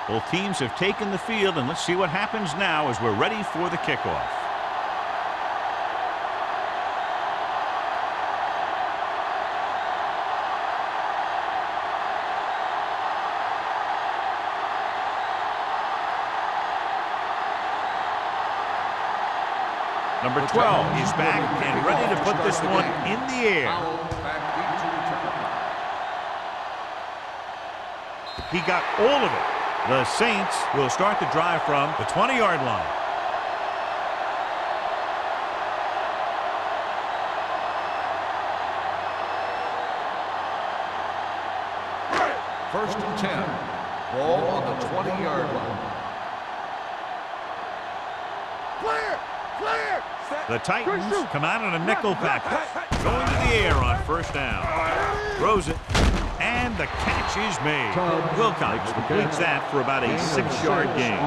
Both teams have taken the field, and let's see what happens now as we're ready for the kickoff. Number 12 is back and ready to put this one in the air. He got all of it. The Saints will start the drive from the 20-yard line. First and 10. Ball on the 20-yard line. Clear! Clear! The Titans come out in a nickel package. Going to the air on first down. Throws it. And the catch is made. Wilcox completes that for about a 6-yard gain.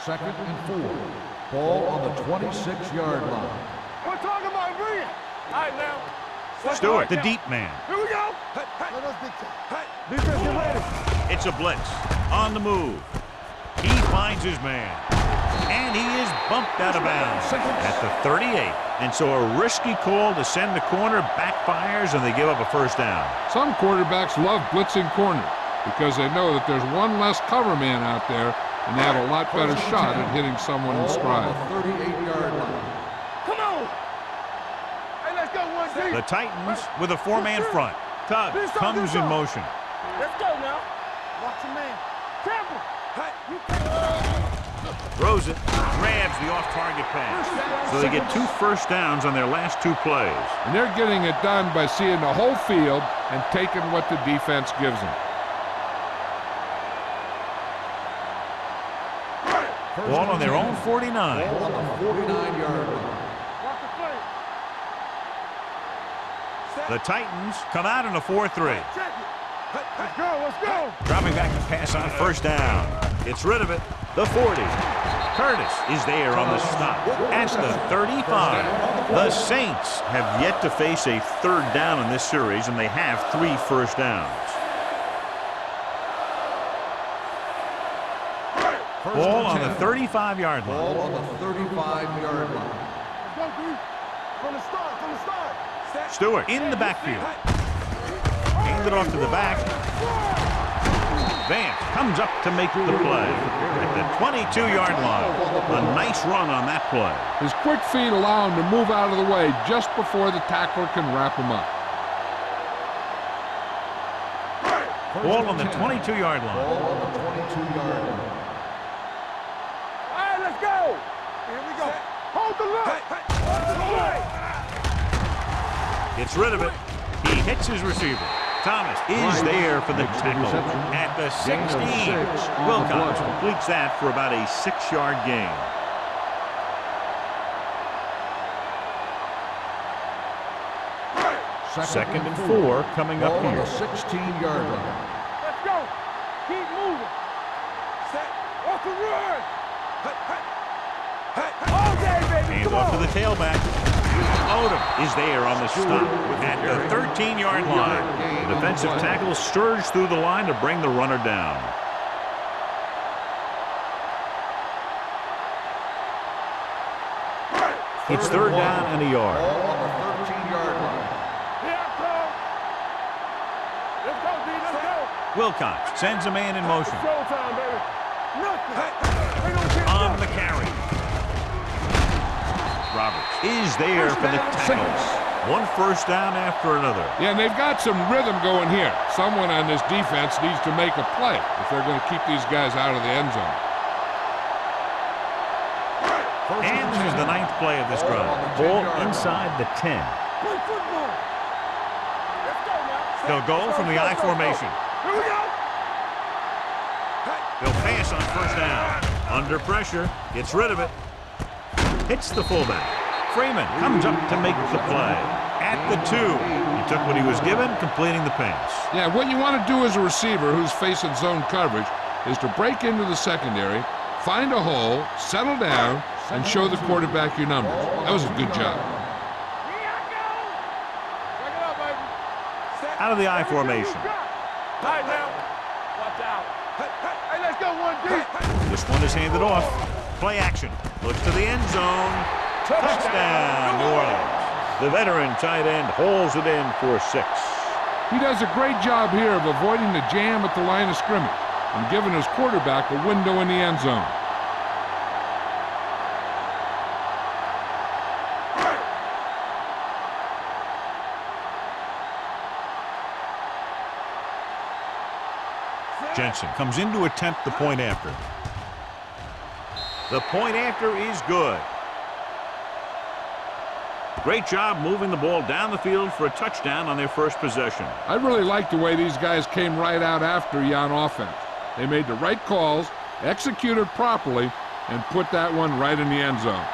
Second and 4. Ball on the 26-yard line. We're talking about brilliant. All right, now. Stewart, the deep man. Here we go. Defense, get ready. It's a blitz. On the move. He finds his man. And he is bumped out of bounds at the 38. And so a risky call to send the corner backfires, and they give up a first down. Some quarterbacks love blitzing corners because they know that there's one less cover man out there, and they have a lot better shot at hitting someone in stride. 38-yard line. Come on. Hey, let's go one deep. The Titans with a 4-man front. Tug comes in motion. Let's go now. Watch your man. Careful. Throws it, grabs the off-target pass. So they get 2 first downs on their last 2 plays. And they're getting it done by seeing the whole field and taking what the defense gives them. Ball on their own 49. Ball on the 49-yard line. Watch the play. The Titans come out in a 4-3. Check it. Let's go, let's go. Dropping back to pass on first down. Gets rid of it. The 40. Curtis is there on the stop at the 35. The Saints have yet to face a 3rd down in this series, and they have 3 first downs. Ball on the 35-yard line. Ball on the 35-yard line. Let's go, D. From the start. Stewart in the backfield. Hand it off to the back. Vance comes up to make the play at the 22-yard line. A nice run on that play. His quick feet allow him to move out of the way just before the tackler can wrap him up. Ball on the 22-yard line. Ball on the 22-yard line. All right, let's go. Here we go. Hold the line. Gets rid of it. He hits his receiver. Thomas is there for the tackle at the 16. Wilcox completes that for about a 6-yard gain. Second and 4 coming up here. Ball on the 16-yard line. Let's go. Keep moving. Set. Off the run. All day, baby. Hands Come off on. to the tailback. Odom is there on the stop at the 13-yard line. The defensive tackle surged through the line to bring the runner down. It's 3rd down and a yard. Ball on the 13-yard line. Here I come. Let's go, D. Let's go. Wilcox sends a man in motion. Showtime, baby. Nothing. They don't get On the carry. Roberts is there for the tackle. 1 first down after another. Yeah, and they've got some rhythm going here. Someone on this defense needs to make a play if they're going to keep these guys out of the end zone. And this is the 9th play of this drive. Ball inside the 10. Play football. Let's go now. They'll go from the I formation. Here we go. They'll pass on first down. Under pressure. Gets rid of it. Hits the fullback. Freeman comes up to make the play. At the 2. He took what he was given, completing the pass. Yeah, what you want to do as a receiver who's facing zone coverage is to break into the secondary, find a hole, settle down, and show the quarterback your numbers. That was a good job. Out of the I formation. Tight now. Watch out. Hey, let's go, 1D. This one is handed off. Play action. Looks to the end zone. Touchdown, New Orleans. The veteran tight end hauls it in for 6. He does a great job here of avoiding the jam at the line of scrimmage and giving his quarterback a window in the end zone. Jensen comes in to attempt the point after. The point after is good. Great job moving the ball down the field for a touchdown on their first possession. I really like the way these guys came right out after you on offense. They made the right calls, executed properly, and put that one right in the end zone.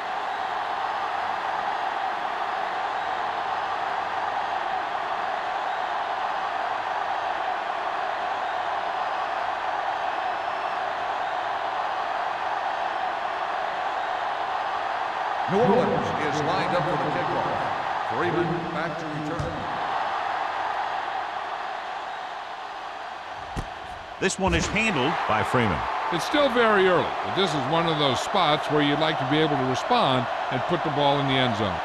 New Orleans is lined up for the kickoff. Freeman back to return. This one is handled by Freeman. It's still very early, but this is one of those spots where you'd like to be able to respond and put the ball in the end zone.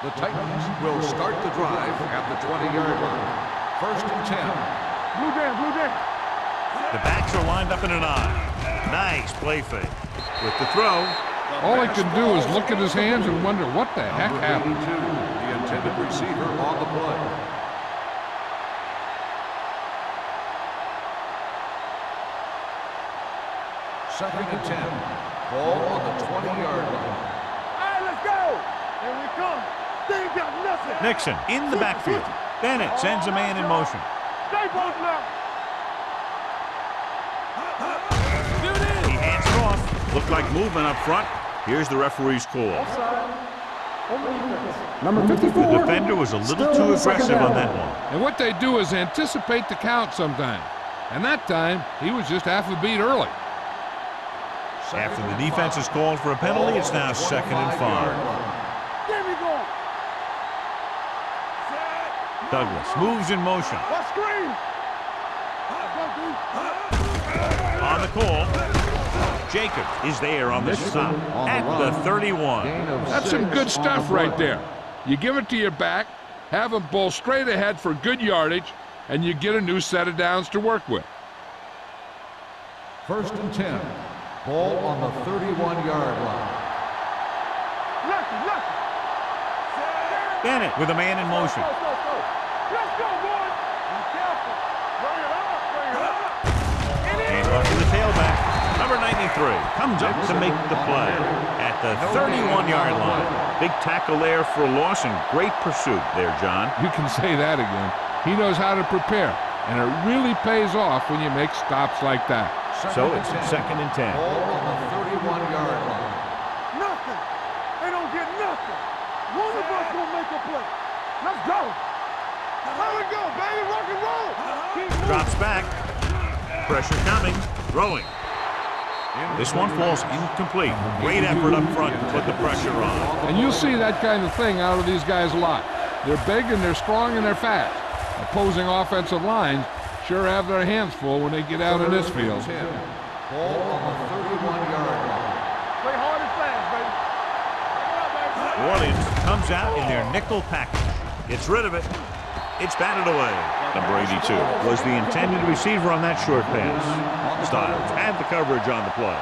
The Titans will start the drive at the 20-yard line. 1st and 10. Blue down, blue down. The backs are lined up in an I. Nice play fake. With the throw. All he can do is look at his hands and wonder what the heck happened. The intended receiver on the play. Second and 10. Ball on the 20-yard line. All right, let's go. Here we come. They ain't got nothing. Nixon in the backfield. Bennett sends a man in motion. Stay both now. He hands it off. Looked like movement up front. Here's the referee's call. Number 54. The defender was a little too aggressive on that one. And what they do is anticipate the count sometimes. And that time, he was just half a beat early. After the defense is called for a penalty, it's now 2nd and 5. There we go. Douglas moves in motion. What screen? On the call, Jacobs is there on the stop at the 31. That's some good stuff right there. You give it to your back, have him bowl straight ahead for good yardage, and you get a new set of downs to work with. 1st and 10. Ball on the 31-yard line. Lucky. Bennett with a man in motion. Let's go, boys. Be careful. Bring it up. And off to the tailback. Number 93 comes up to make the play at the 31-yard line. Big tackle there for a loss and great pursuit there, John. You can say that again. He knows how to prepare, and it really pays off when you make stops like that. So it's 2nd and 10. Ball on the 31-yard line. Nothing. They don't get nothing. One of us will make a play. Let's go. There we go, baby. Rock and roll. Keep moving. Drops back. Pressure coming. Throwing. This one falls incomplete. Great effort up front to put the pressure on. And you'll see that kind of thing out of these guys a lot. They're big and they're strong and they're fast. Opposing offensive lines sure have their hands full when they get out in this field. Ball on the 31-yard line. Play hard and fast, baby. Take it out, baby. New Orleans comes out in their nickel package. Gets rid of it. It's batted away. Number 82 was the intended receiver on that short pass. Styles had the coverage on the play.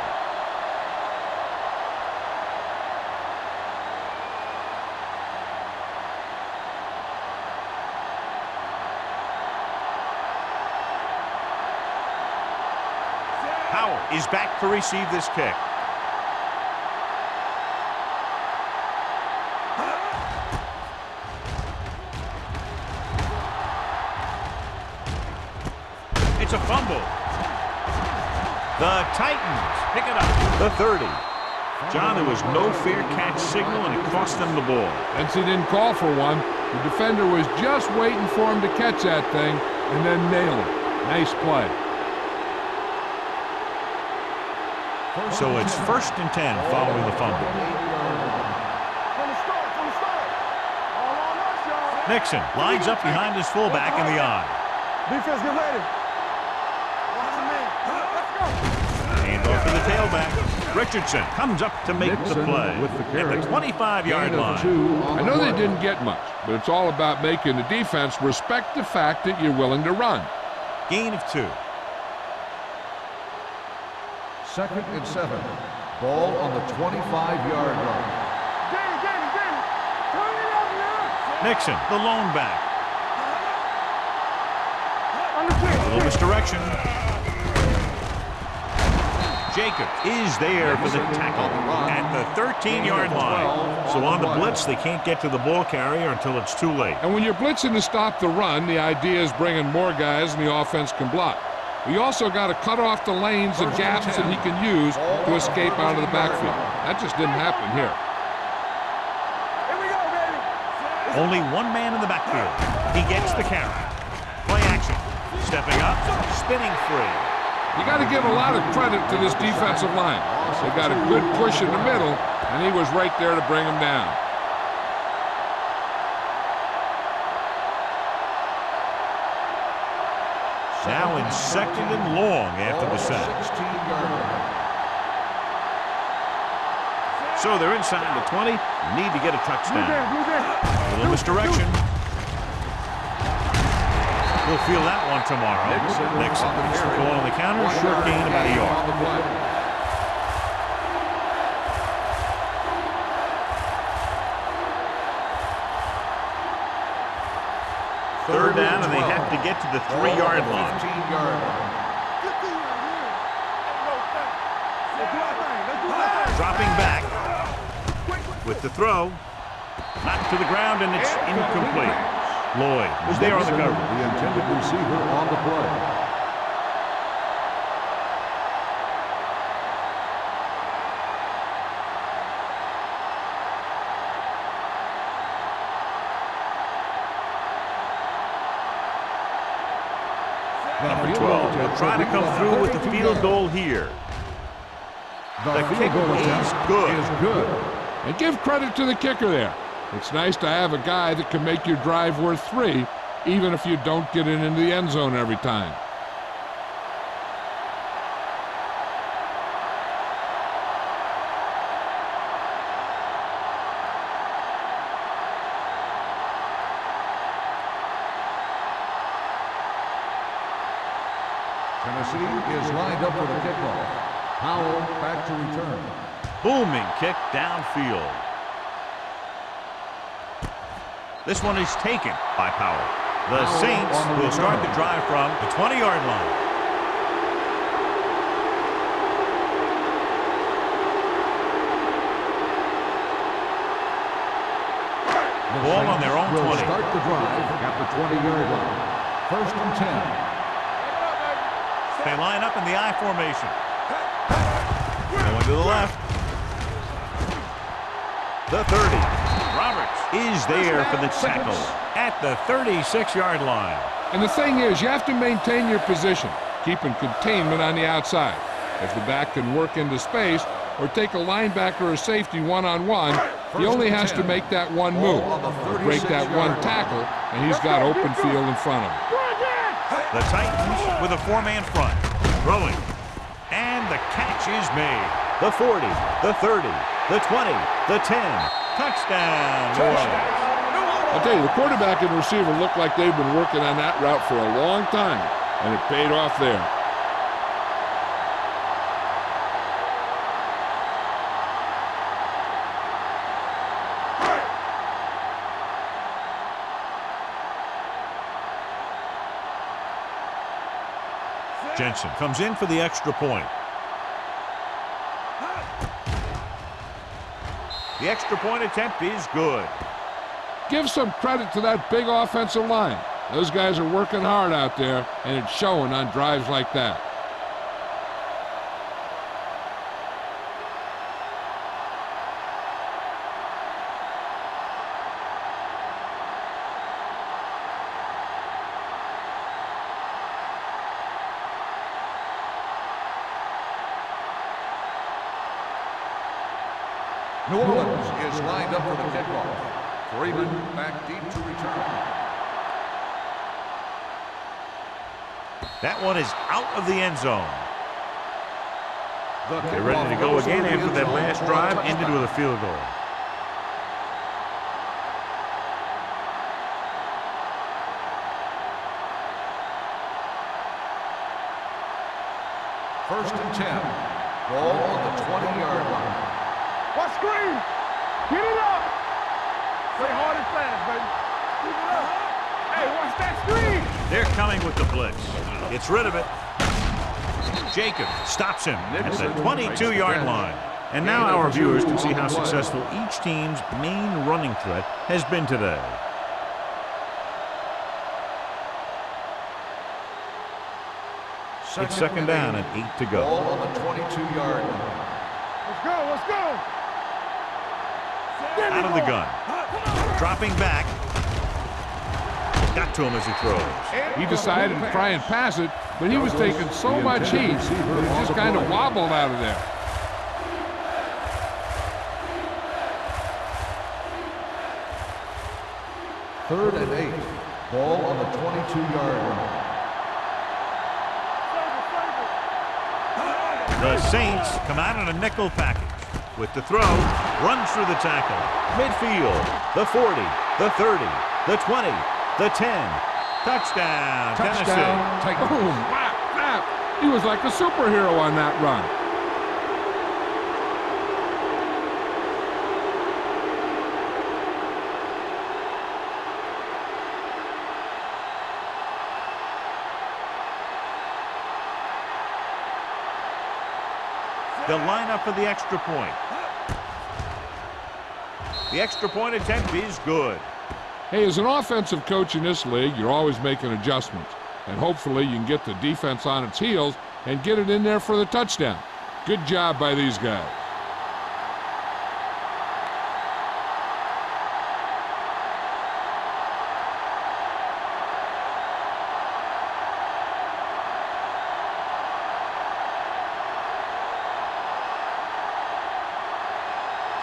Howell is back to receive this kick. It's a fumble. The Titans pick it up. The 30. John, there was no fair catch signal, and it cost them the ball. NC didn't call for one. The defender was just waiting for him to catch that thing and then nail it. Nice play. So it's 1st and 10 following the fumble. From the start. All on us, y'all. Nixon lines up behind his fullback in the I. Defense, get ready. Watch the man. Let's go. Handoff to the tailback. Richardson comes up to make the play with the carry. at the 25-yard Gain of line. 2 on I the know they play. didn't get much, but it's all about making the defense respect the fact that you're willing to run. Gain of 2. 2nd and 7. Ball on the 25-yard line. Get it. Turn it up now. Nixon, the lone back. Understand. A little misdirection. Jacob is there for the tackle at the 13-yard line. So on the blitz, they can't get to the ball carrier until it's too late. And when you're blitzing to stop the run, the idea is bringing more guys than the offense can block. We also got to cut off the lanes and gaps that he can use to escape out of the backfield. That just didn't happen here. Here we go, baby. Only one man in the backfield. He gets the carry. Play action. Stepping up, spinning free. You got to give a lot of credit to this defensive line. They got a good push in the middle, and he was right there to bring him down. Now in 2nd and long after the sack. 16-yard line. So they're inside the 20. Need to get a touchdown. Blue game. A little misdirection. We'll feel that one tomorrow. Nixon makes the call on the counter. Short gain about a yard. On the play. Third down, and they have to get to the 3-yard line. 15-yard line. Dropping back with the throw. Knocked to the ground, and it's incomplete. Lloyd was there on the cover. The intended receiver on the play. Number 12 will try to come through with the field goal here. The kick field goal is attempt good. is good. And give credit to the kicker there. It's nice to have a guy that can make your drive worth 3, even if you don't get it into the end zone every time. Tennessee is lined up for the kickoff. Howell back to return. Booming kick downfield. This one is taken by Powell. The Powell Saints on the will start return. the drive from the 20-yard line. The Ball on Saints their own will 20. start the drive at the 20-yard line. 1st and 10. They line up in the I formation. Going to the left. The 30. Roberts is there for the tackle at the 36-yard line. And the thing is, you have to maintain your position, keeping containment on the outside. If the back can work into space or take a linebacker or safety one-on-one, he only has to make that one move, or break that one tackle, and he's got open field in front of him. The Titans with a 4-man front. Throwing. And the catch is made. The 40, the 30, the 20, the 10. Touchdown, New Orleans. I'll tell you, the quarterback and receiver look like they've been working on that route for a long time, and it paid off there. Jensen comes in for the extra point. The extra point attempt is good. Give some credit to that big offensive line. Those guys are working hard out there, and it's showing on drives like that. New Orleans is lined up for the kickoff. Freeman back deep to return. That one is out of the end zone. They're ready to kickoff go goes again to the after end that zone last for a drive touchdown. ended with a field goal. First and 10. Ball on the 20-yard line. What screen? Get it up. Stay hard and fast, baby. Keep it up. Hey, watch that screen. They're coming with the blitz. Gets rid of it. Jacob stops him at the 22-yard line. And now our viewers can see how successful each team's main running threat has been today. It's second down and 8 to go. Ball on the 22-yard line. Let's go, let's go. Out of the gun. Dropping back. Got to him as he throws. He decided to try and pass it, but he was taking so much heat that he just kind of wobbled out of there. Third and 8. Ball on the 22-yard line. The Saints come out in a nickel package. With the throw, runs through the tackle. Midfield, the 40, the 30, the 20, the 10. Touchdown, Tennessee. Touchdown. Boom, whap, whap. He was like a superhero on that run. They'll line up for the extra point. The extra point attempt is good. Hey, as an offensive coach in this league, you're always making adjustments. And hopefully you can get the defense on its heels and get it in there for the touchdown. Good job by these guys.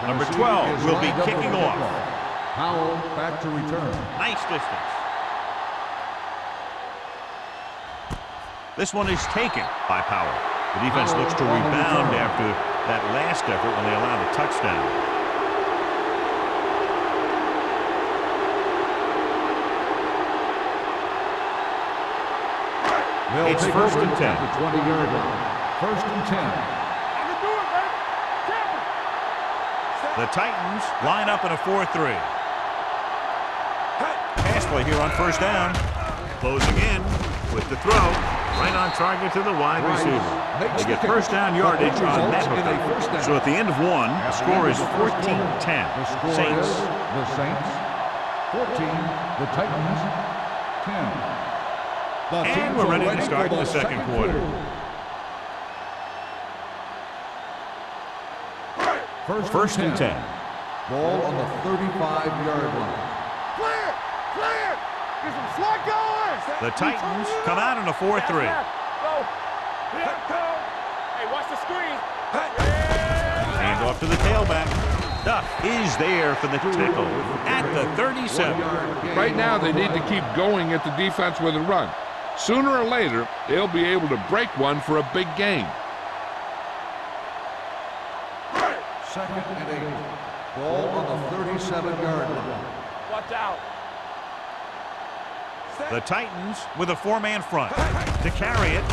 Number 12 will be kicking off. Howell back to return. Nice distance. This one is taken by Powell. The defense looks to rebound after that last effort when they allowed a touchdown. They'll It's take first over and 10. at the 20-yard line. First and 10. I can do it, baby. Tap it. The Titans line up in a 4-3. Pass play here on first down. Closing in with the throw. Right on target to the wide receiver. They get first down yardage on that hookup. So at the end of one, the score is 14-10. The score Saints. is the Saints 14, the Titans 10. The And teams we're are ready to start for the second quarter. First and 10. Ball on the 35-yard line. Clear, clear. Get some slack going. The Titans come out in a 4-3. Go. Here it comes. Hey, watch the screen. Hand off to the tailback. Duff is there for the tackle at the 37. Right now, they need to keep going at the defense with a run. Sooner or later, they'll be able to break one for a big gain. Second and 8. Ball on the 37-yard line. Watch out. The Titans with a four-man front. To carry it,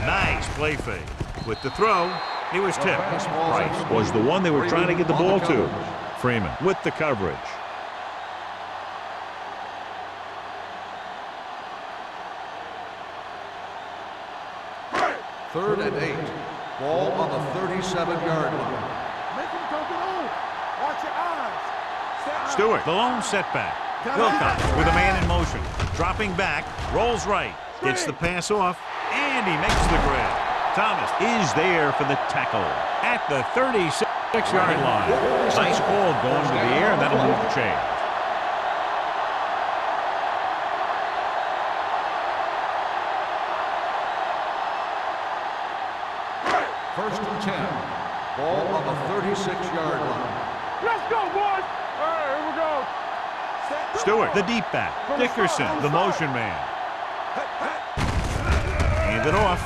nice play fake. With the throw, he was tipped. Price was the one they were trying to get the ball to. Freeman with the coverage. Third and 8. Ball on the 37-yard line. Make him come it on. Watch your eyes. Stewart, the lone setback. Wilcox with a man in motion. Dropping back, rolls right. Gets the pass off, and he makes the grab. Thomas is there for the tackle at the 36-yard line. Nice ball going to the air, and that'll move the chain. First and 10. Ball on the 36-yard line. Let's go, boys. All right, here we go. Stewart, the deep back. Dickerson, the motion man. Hand it off.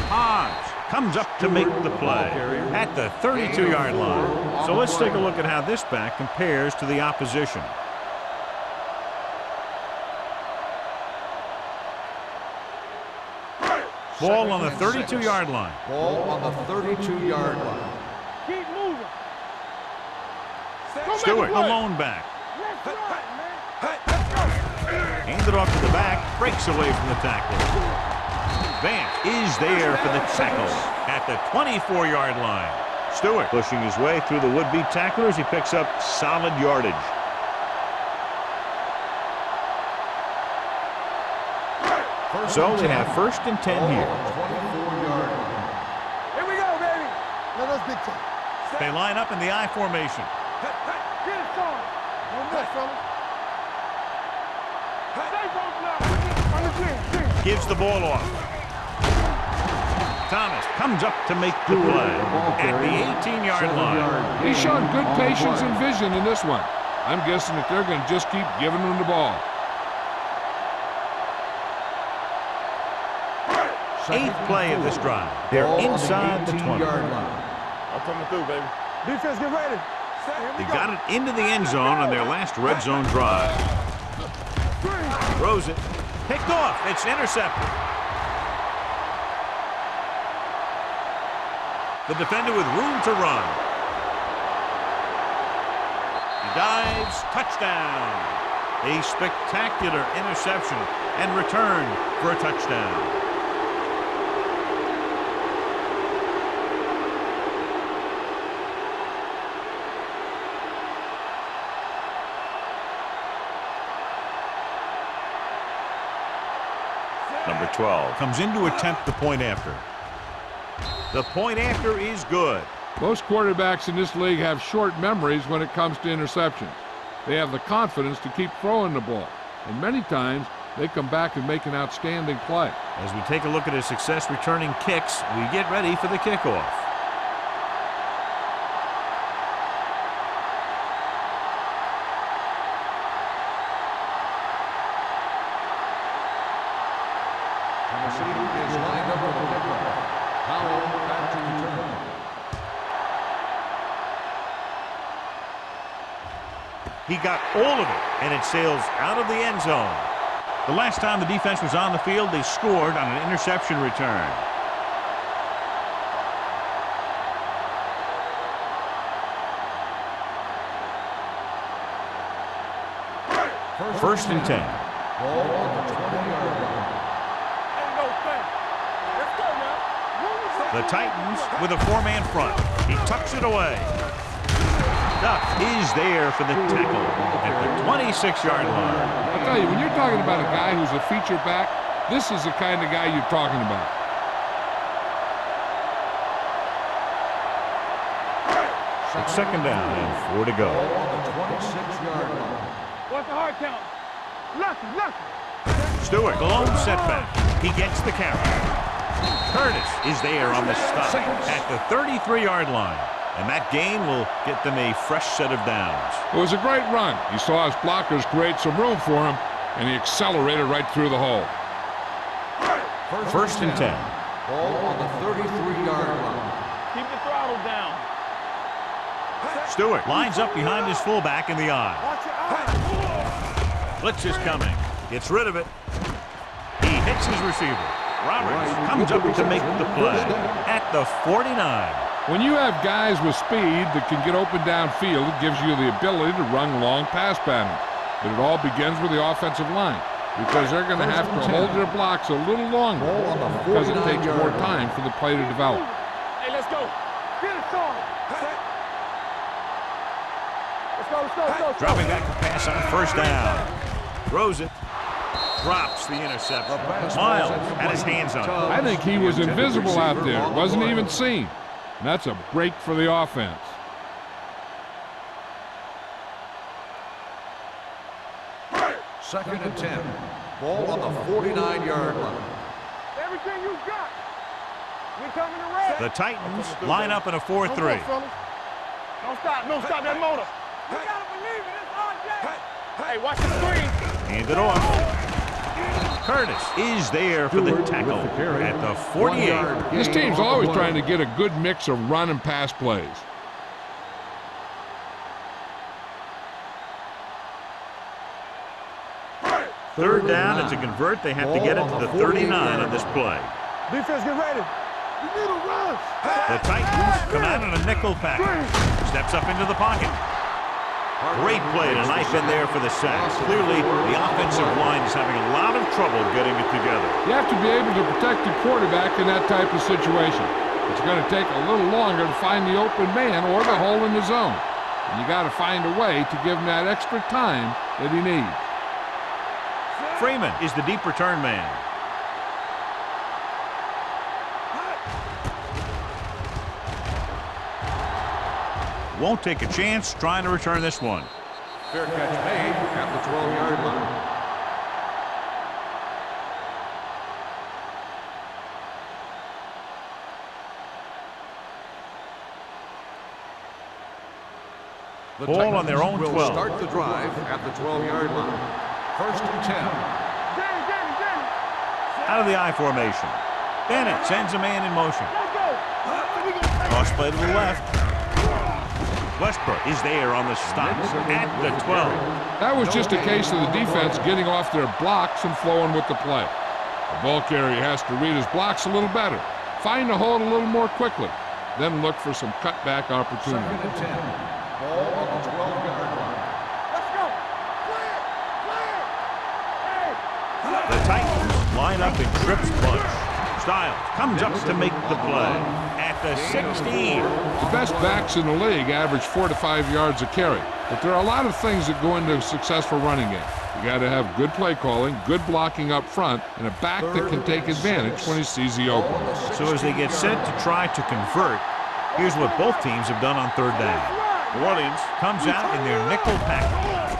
Hobbs comes up to make the play at the 32-yard line. So let's take a look at how this back compares to the opposition. Ball on the 32-yard line. Ball on the 32-yard line. Keep moving. Stewart, the lone back. Let's run, man. Hands it off to the back. Breaks away from the tackle. Vance is there for the tackle at the 24-yard line. Stewart pushing his way through the would-be tacklers. He picks up solid yardage. So we have 1st and 10 here. 24-yard line. Here we go, baby. Let us dictate. They line up in the I formation. Get it started. No more, fellas. Stay broke now. On the chin. Gives the ball off. Thomas comes up to make the play at the 18-yard line. He's shown good patience and vision in this one. I'm guessing that they're going to just keep giving him the ball. 8th play of this drive. They're inside the 20. I'm coming through, baby. Defense, get ready. They got it into the end zone on their last red zone drive. Throws it. Picked off. It's intercepted. The defender with room to run. He dives. Touchdown. A spectacular interception and return for a touchdown. Number 12 comes in to attempt the point after. The point after is good. Most quarterbacks in this league have short memories when it comes to interceptions. They have the confidence to keep throwing the ball, and many times they come back and make an outstanding play. As we take a look at his success returning kicks, we get ready for the kickoff. He got all of it, and it sails out of the end zone. The last time the defense was on the field, they scored on an interception return. First and 10. Ball on the 20-yard line. The Titans with a 4-man front. He tucks it away. Duck is there for the tackle at the 26-yard line. I'll tell you, when you're talking about a guy who's a feature back, this is the kind of guy you're talking about. It's 2nd down and 4 to go. Ball on the 26-yard line. What's the hard count? Lucky. Stewart, the lone setback. He gets the carry. Curtis is there on the stop at the 33-yard line. And that gain will get them a fresh set of downs. It was a great run. He saw his blockers create some room for him, and he accelerated right through the hole. First and 10. Ball on the 33-yard line. Keep the throttle down. Stewart lines up behind his fullback in the eye. Watch your eyes. Blitz is coming. Gets rid of it. He hits his receiver. Roberts comes up to make the play at the 49. When you have guys with speed that can get open downfield, it gives you the ability to run long pass patterns. But it all begins with the offensive line, because they're going to have to hold their blocks a little longer because it takes more time for the play to develop. Hey, let's go. Get it started. Let's go. Dropping back to pass on 1st down. Throws it. Drops the interception. Miles had his hands on it. I think he was invisible out there. Wasn't even seen. And that's a break for the offense. Second and 10. Ball on the 49-yard line. Everything you got. We coming to red. The Titans line up in a 4-3. Don't stop that motor. You gotta believe it. It's RJ. Hey, watch the screen. Hand it off. Curtis is there for the tackle at the 48. This team's always trying to get a good mix of run and pass plays. Third down, and to convert, they have to get it to the 39 on this play. Defense, get ready. You need a rush. The Titans come out in a nickel package. Steps up into the pocket. Great play tonight in there for the sack. Clearly, the offensive line is having a lot of trouble getting it together. You have to be able to protect your quarterback in that type of situation. It's going to take a little longer to find the open man or the hole in the zone. And you got to find a way to give him that extra time that he needs. Freeman is the deep return man. Won't take a chance trying to return this one. Fair catch made at the 12-yard line. The Ball on their own Titans 12. will start the drive at the 12-yard line. First and 10. Out of the I formation. Bennett sends a man in motion. Cross play to the left. Westbrook is there on the stop at the 12. That was just a case of the defense getting off their blocks and flowing with the play. The ball carrier has to read his blocks a little better, find the hole a little more quickly, then look for some cutback opportunity. Second and 10. Ball on the 12-yard line. Let's go. Clear. Hey. The Titans line up in trips bunch. Styles comes up to make the play at the 16. The best backs in the league average 4 to 5 yards a carry, but there are a lot of things that go into a successful running game. You got to have good play calling, good blocking up front, and a back that can take advantage when he sees the open. So as they get set to try to convert, here's what both teams have done on third down. New Orleans comes out in their nickel package.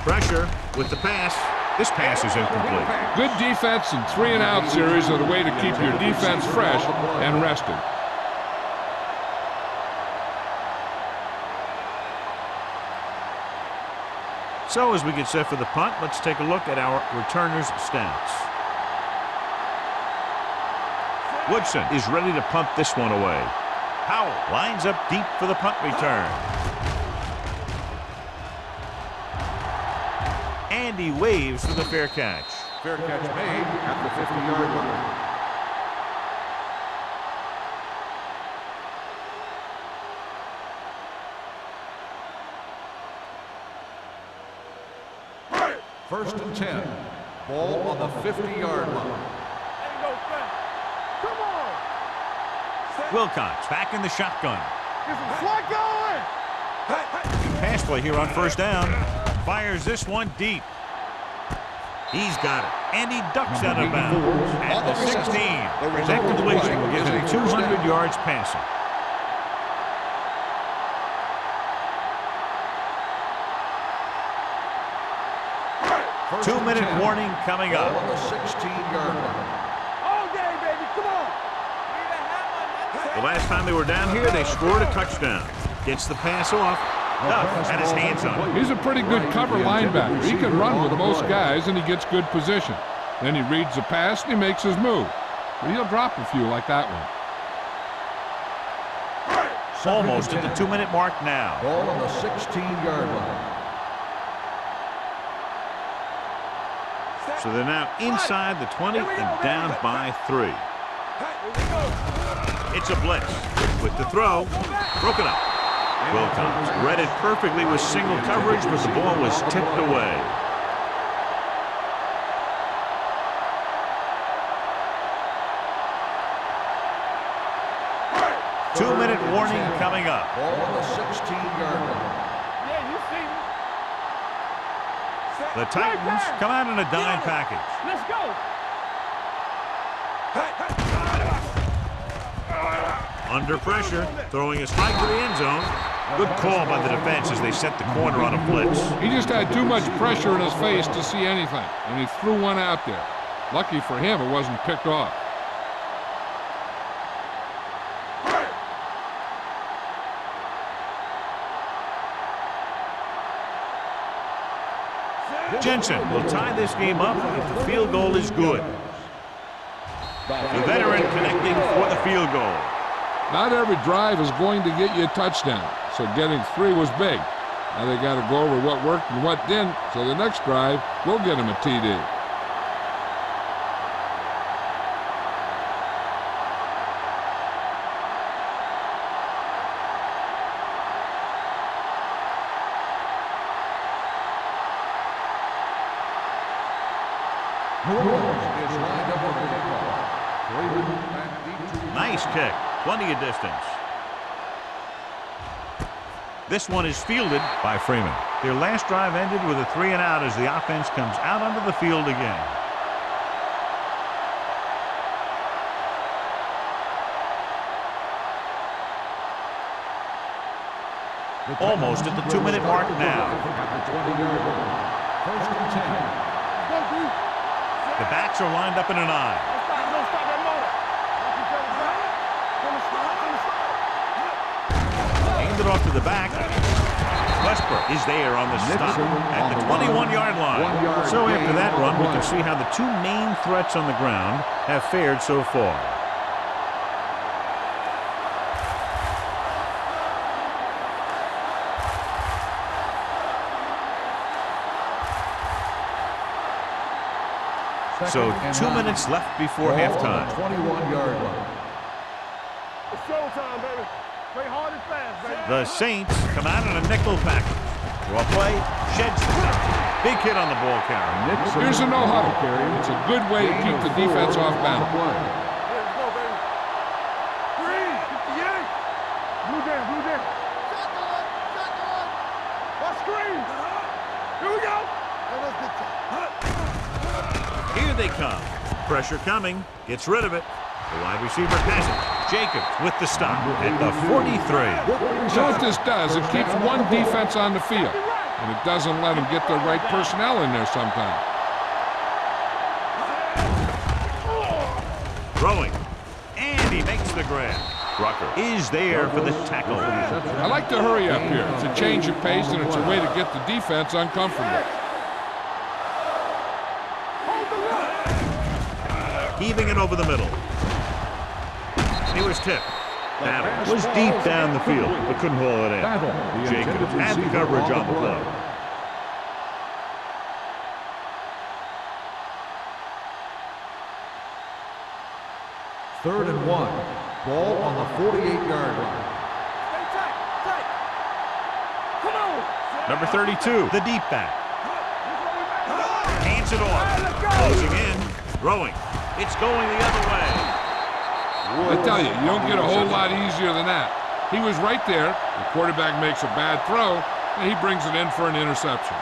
Pressure with the pass. This pass is incomplete. Good defense and 3-and-out series are the way to keep your defense fresh and rested. So as we get set for the punt, let's take a look at our returners' stats. Woodson is ready to punt this one away. Howell lines up deep for the punt return. And he waves for the fair catch. Fair catch made at the 50-yard line. First and 10. Ball on the 50-yard line. Come on. Wilcox back in the shotgun. Get some slack going. Pass play here on first down. Fires this one deep. He's got it. And he ducks out of bounds at the 16. That completion will give him 200 yards passing. Two-minute warning coming up. On the 16-yard line. All day, baby. Come on. The last time they were down here, they scored a touchdown. Gets the pass off. Duff had his hands on it. He's a pretty good cover linebacker. He can run with most guys, and he gets good position. Then he reads the pass, and he makes his move. But he'll drop a few like that one. Almost at the 2-minute mark now. Ball on the 16-yard line. So they're now inside the 20 and down by 3. It's a blitz with the throw. Broken up. Wilcox read it perfectly with single coverage, but the ball was tipped away. Two-minute warning coming up. Ball on the 16-yard line. Yeah, you see me. The Titans come out in a dime package. Let's go. Under pressure, throwing a strike to the end zone. Good call by the defense as they set the corner on a blitz. He just had too much pressure in his face to see anything, and he threw one out there. Lucky for him, it wasn't picked off. Jensen will tie this game up if the field goal is good. The veteran connecting for the field goal. Not every drive is going to get you a touchdown, so getting 3 was big. Now they got to go over what worked and what didn't, so the next drive will get them a TD. Nice kick. Plenty of distance. This one is fielded by Freeman. Their last drive ended with a 3-and-out as the offense comes out onto the field again. Almost at the 2-minute mark now. The backs are lined up in an eye. Aimed it off to the back. Westbrook is there on the stop at the 21-yard line. So after that run, we can see how the 2 main threats on the ground have fared so far. So 2 minutes left before halftime. 21-yard line. It's showtime, baby. Play hard and fast, baby. The Saints come out in a nickel package. Draw play, sheds the tackle. Big hit on the ball carrier. Here's a no-huddle. It's a good way to keep the defense off balance. Let's go, baby. 3, 58. Blue down, blue down. Shotgun. Watch screen. Here we go. Let's get Here they come. Pressure coming. Gets rid of it. The wide receiver has it. Jacobs with the stop at the 43. So what this does, it keeps one defense on the field, and it doesn't let them get the right personnel in there sometimes. Throwing. And he makes the grab. Rucker is there for the tackle. I like to hurry up here. It's a change of pace, and it's a way to get the defense uncomfortable. Heaving it over the middle. He was tipped. Battle was deep down the field, but couldn't haul it in. Jacobs had the coverage on the play. Third and 1. Ball on the 48-yard line. Stay tight. Come on. Number 32, the deep back. Hands it off. Closing in. Throwing. It's going the other way. I tell you, you don't get a whole lot easier than that. He was right there. The quarterback makes a bad throw, and he brings it in for an interception.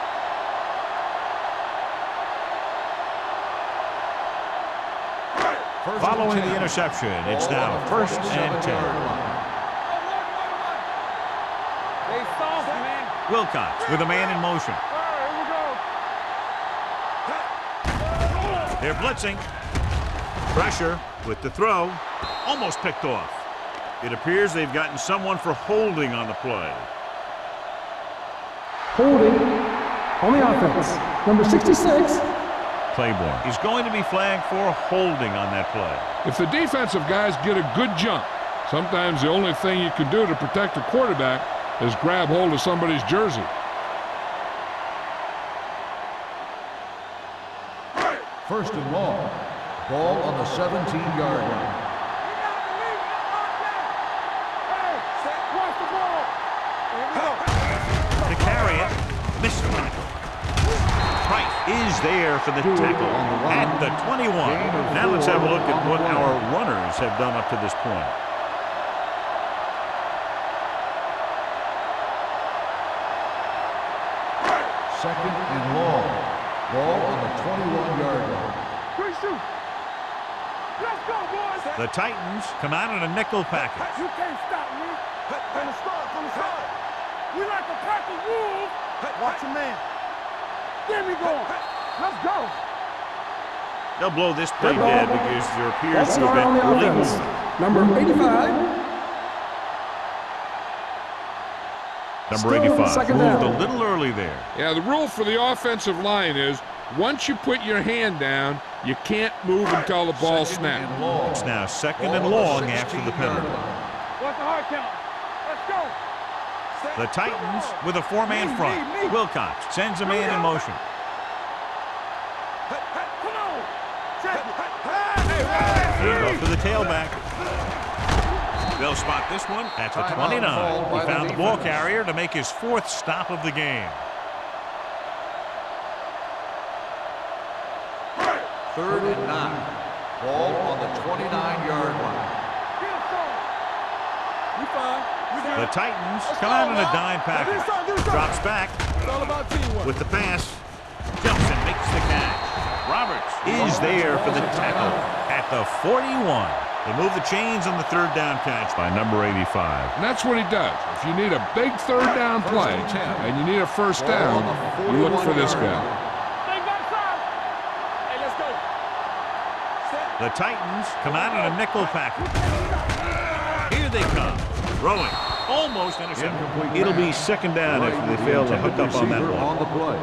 Following the interception, it's now 1st and 10. They soft, man. Wilcox with a man in motion. They're blitzing. Pressure with the throw. Almost picked off. It appears they've gotten someone for holding on the play. Holding on the offense. Number 66. Claiborne is going to be flagged for holding on that play. If the defensive guys get a good jump, sometimes the only thing you can do to protect a quarterback is grab hold of somebody's jersey. First and long. Ball on the 17-yard line. To carry it, missed the tackle. Price is there for the tackle at the 21. Now let's have a look at what our runners have done up to this point. Second and long. Ball on the 21-yard line. Quick shoot. Let's go, boys. The Titans come out in a nickel package. You can't stop me. From the start. We like a pack of wolves. Watch your man. Get me going. Let's go. They'll blow this play dead because there appears Let's to have start on been the illegal. offense. Number 85. Number Still 85 second moved down. a little early there. Yeah, the rule for the offensive line is once you put your hand down, you can't move until the ball snaps. It's now second and long after the penalty. What's the hard count? Let's go. The Titans with a four-man front. Wilcox sends a man in motion. Come on. Check it. Hand off to the tailback. They'll spot this one at the 29. He found the ball carrier to make his fourth stop of the game. Third and 9. Ball on the 29-yard line. You fine. You good. The Titans come out in a dime package. Drops back It's all about teamwork. with the pass. Jumps and makes the catch. Roberts is there for the tackle at the 41. They move the chains on the third down catch by number 85. And that's what he does. If you need a big third down play and you need a first down, you look for this guy. Stay back side. Hey, let's go. The Titans come out in a nickel package. Here they come. Throwing. Almost intercepted. It'll be second down after they fail to hook up on that On one. the play.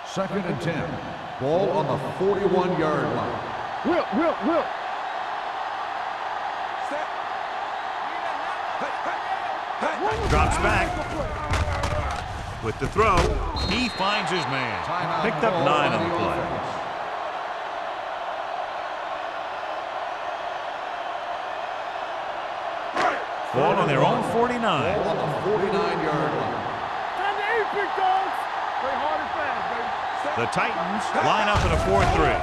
Second and 10. Ball on the 41-yard line. Will. Drops back. With the throw, he finds his man. Picked up 9 on the play. Ball on their own 49. Ball on the 49-yard line. Time to eat, big dogs. Play hard and fast, baby. The Titans line up in a 4-3.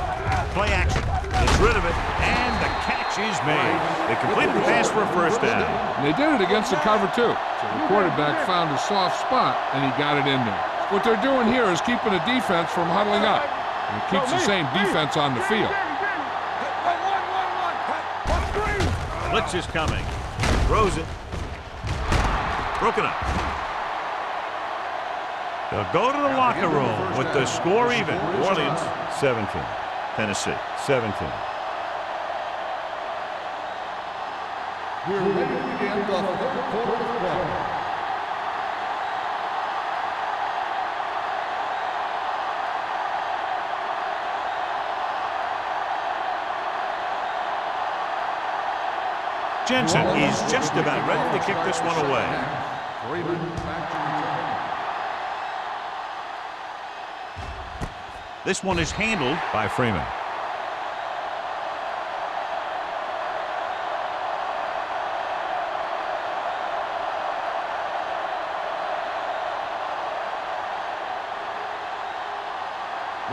Play action. Gets rid of it, and the catch is made. They completed the pass for a first down. And they did it against the cover, too. So the quarterback found a soft spot, and he got it in there. What they're doing here is keeping the defense from huddling up. And it keeps the same defense on the field. Blitz is coming. Throws it. Broken up. They'll go to the locker room with the score even. New Orleans 17. Tennessee 17. We're ready to begin the third quarter of play. Jensen is just about ready to kick this one away. Freeman back to return. This one is handled by Freeman.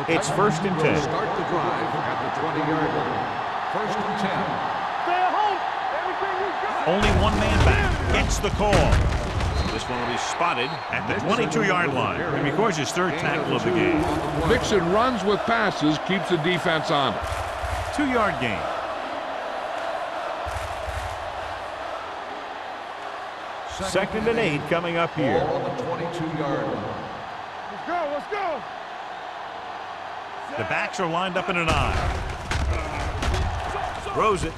It's first and 10. Start the drive at the 20-yard line. First and 10. Stay at home. Everything we got. Only one man back gets the call. This one will be spotted at the 22-yard line and records his third tackle of the game. Mixon runs with passes, keeps the defense on it. 2-yard gain. Second and 8 coming up here. Ball on the 22-yard line. Let's go. The backs are lined up in an eye. Throws it,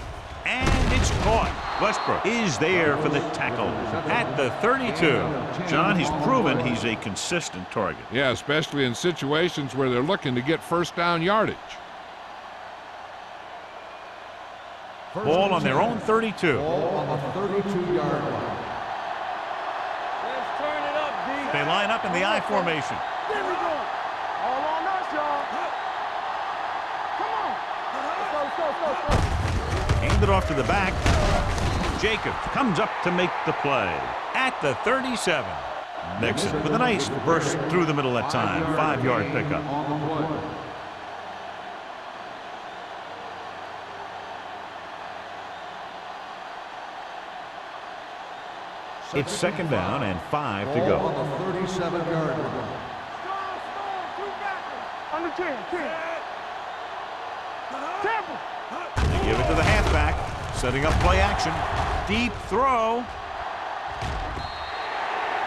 and it's caught. Westbrook is there for the tackle at the 32. John, he's proven he's a consistent target. Yeah, especially in situations where they're looking to get first down yardage. Ball on their own 32. Ball on the 32-yard line. Let's turn it up, D. They line up in the I formation. There we go. All on us, y'all. Come on. Let's go. Hand it off to the back. Jacobs comes up to make the play at the 37. Nixon with a nice burst through the middle that time. 5-yard pickup. On the play. It's second down and 5 to Ball go. on the 37-yard line. Storm, two backers. Under 10. Temple. They give it to the halfback, setting up play action. Deep throw.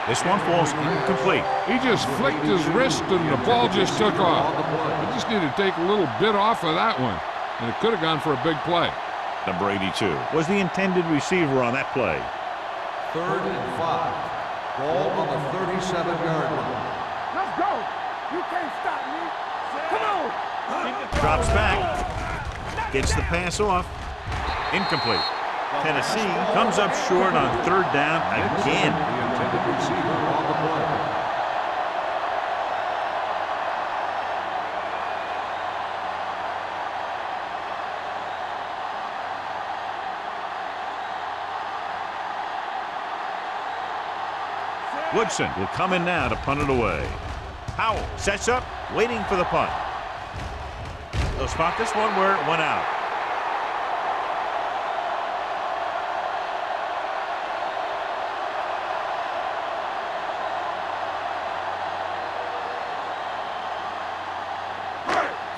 This one falls incomplete. He just flicked his wrist and the ball just took off. They just need to take a little bit off of that one. and it could have gone for a big play. Number 82 was the intended receiver on that play. 3rd and 5. Ball on the 37-yard line. Let's go. You can't stop me. Come on. Drops back. Gets the pass off. Incomplete. Tennessee comes up short on 3rd down again. The intended receiver on the play. Woodson will come in now to punt it away. Howell sets up, waiting for the punt. They'll spot this one where it went out.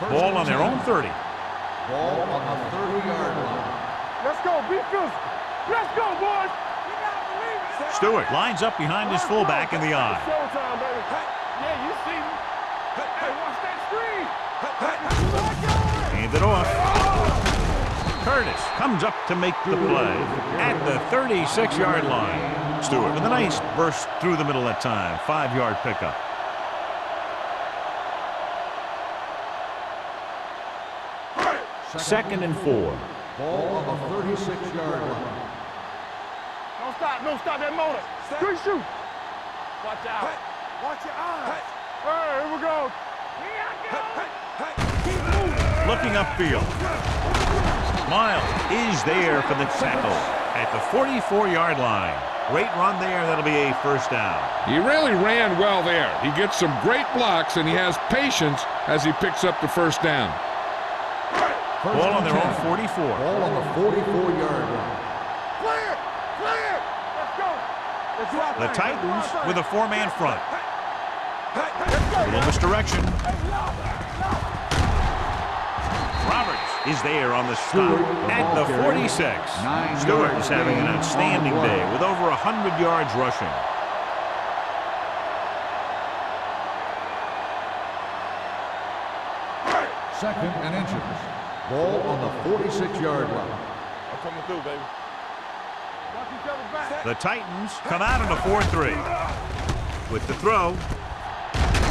Ball on their own 30. Ball on the 30-yard line. Let's go. Be physical. Let's go, boys. Stewart lines up behind his fullback in the eye. Showtime, baby. Yeah, you see me. Hey, watch that screen. Hand it off. Curtis comes up to make the play at the 36-yard line. Stewart with a nice burst through the middle that time. 5-yard pickup. Second and 4. Ball on the 36-yard line. Don't stop that motor. Good shoot. Watch out. Watch your eyes. Hey, here we go. Keep moving. Looking upfield. Miles is there for the tackle at the 44-yard line. Great run there. That'll be a first down. He really ran well there. He gets some great blocks, and he has patience as he picks up the first down. Ball on their own 44. Ball on the 44-yard line. Clear. Clear. Let's go. Let's do our The thing. Titans with a 4-man front. Little misdirection. Roberts is there on the stop at the 46. Stewart is having an outstanding day with over 100 yards rushing. Second and inches. Ball on the 46-yard line. I'm coming through, baby. Watch each other's back. The Titans come out in a 4-3. With the throw.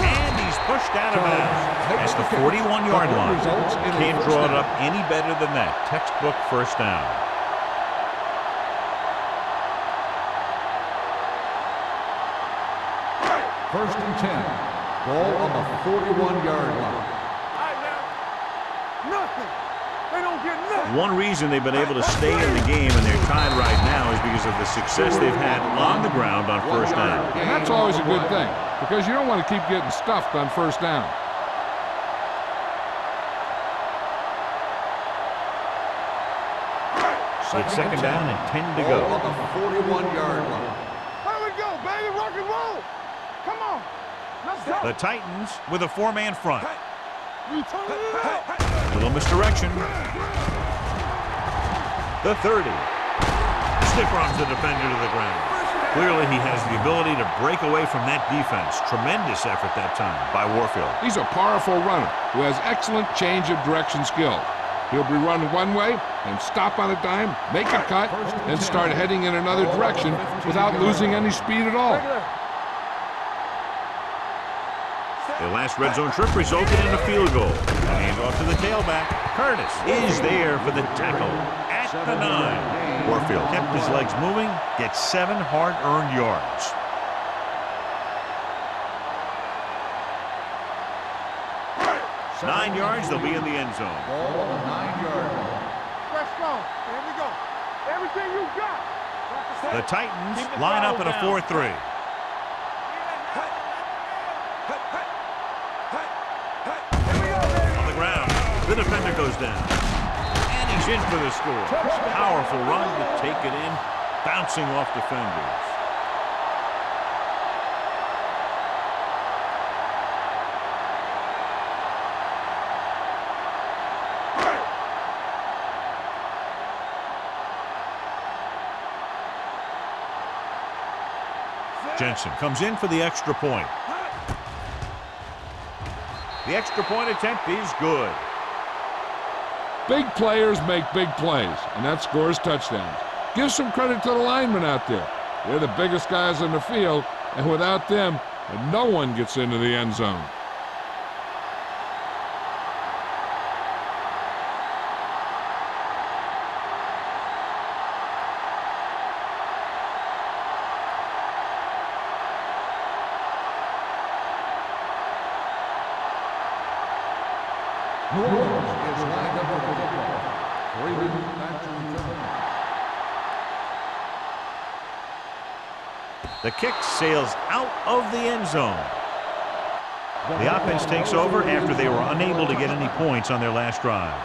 And he's pushed out of bounds at the 41-yard line. Can't draw it up any better than that. Textbook first down. First and 10. Ball on the 41-yard line. All right, now. Nothing. They don't get nothing. One reason they've been able to stay in the game and they're tied right now is because of the success they've had on the ground on first down. And that's always a good thing, because you don't want to keep getting stuffed on first down. It's second down and 10 to go. Ball on the 41-yard line. Here we go, baby. Rock and roll. Come on. Let's go. The Titans with a 4-man front. You turn it out. Little misdirection. The 30. Stiff arms the defender to the ground. Clearly he has the ability to break away from that defense. Tremendous effort that time by Warfield. He's a powerful runner who has excellent change of direction skill. He'll be run one way and stop on a dime, make a cut, and start heading in another direction without losing any speed at all. Their last red zone trip resulted in a field goal. Hand off to the tailback. Curtis is there for the tackle at the 9. Warfield kept his legs moving, gets 7 hard-earned yards. Nine yards, they'll be in the end zone. Ball on the 9-yard line. Let's go. Here we go. Everything you got. The Titans line up in a 4-3. On the ground, the defender goes down. And he's in for the score. Powerful run to take it in, bouncing off defenders. Jensen comes in for the extra point. The extra point attempt is good. Big players make big plays, and that scores touchdowns. Give some credit to the linemen out there. They're the biggest guys on the field, and without them, no one gets into the end zone. New Orleans is lined up for the kickoff. Raven back to return. The kick sails out of the end zone. The offense takes over after they were unable to get any points on their last drive.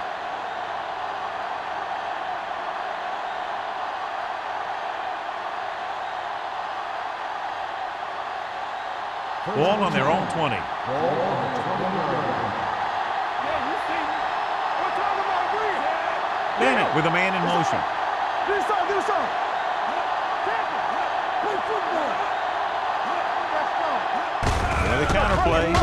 Ball on their own 20. Ball on the 20-yard line. Bennett with a man in motion. Do something. Play football. The counterplay.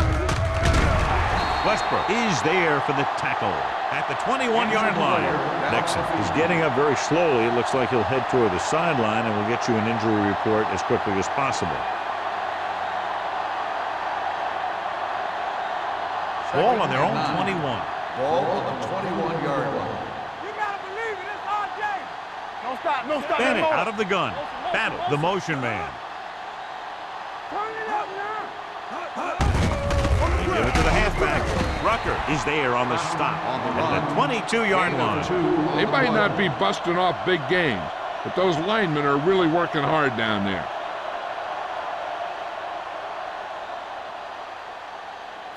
Westbrook is there for the tackle at the 21-yard line. Nixon is getting up very slowly. It looks like he'll head toward the sideline, and we'll get you an injury report as quickly as possible. Ball on their own 21. Ball on the 21-yard line. You gotta believe it. It's RJ. No stop. Bennett out of the gun. Battle the motion man. Turn it up now. Give it to the halfback. Rucker is there on the stop at the 22-yard line. They might not be busting off big games, but those linemen are really working hard down there.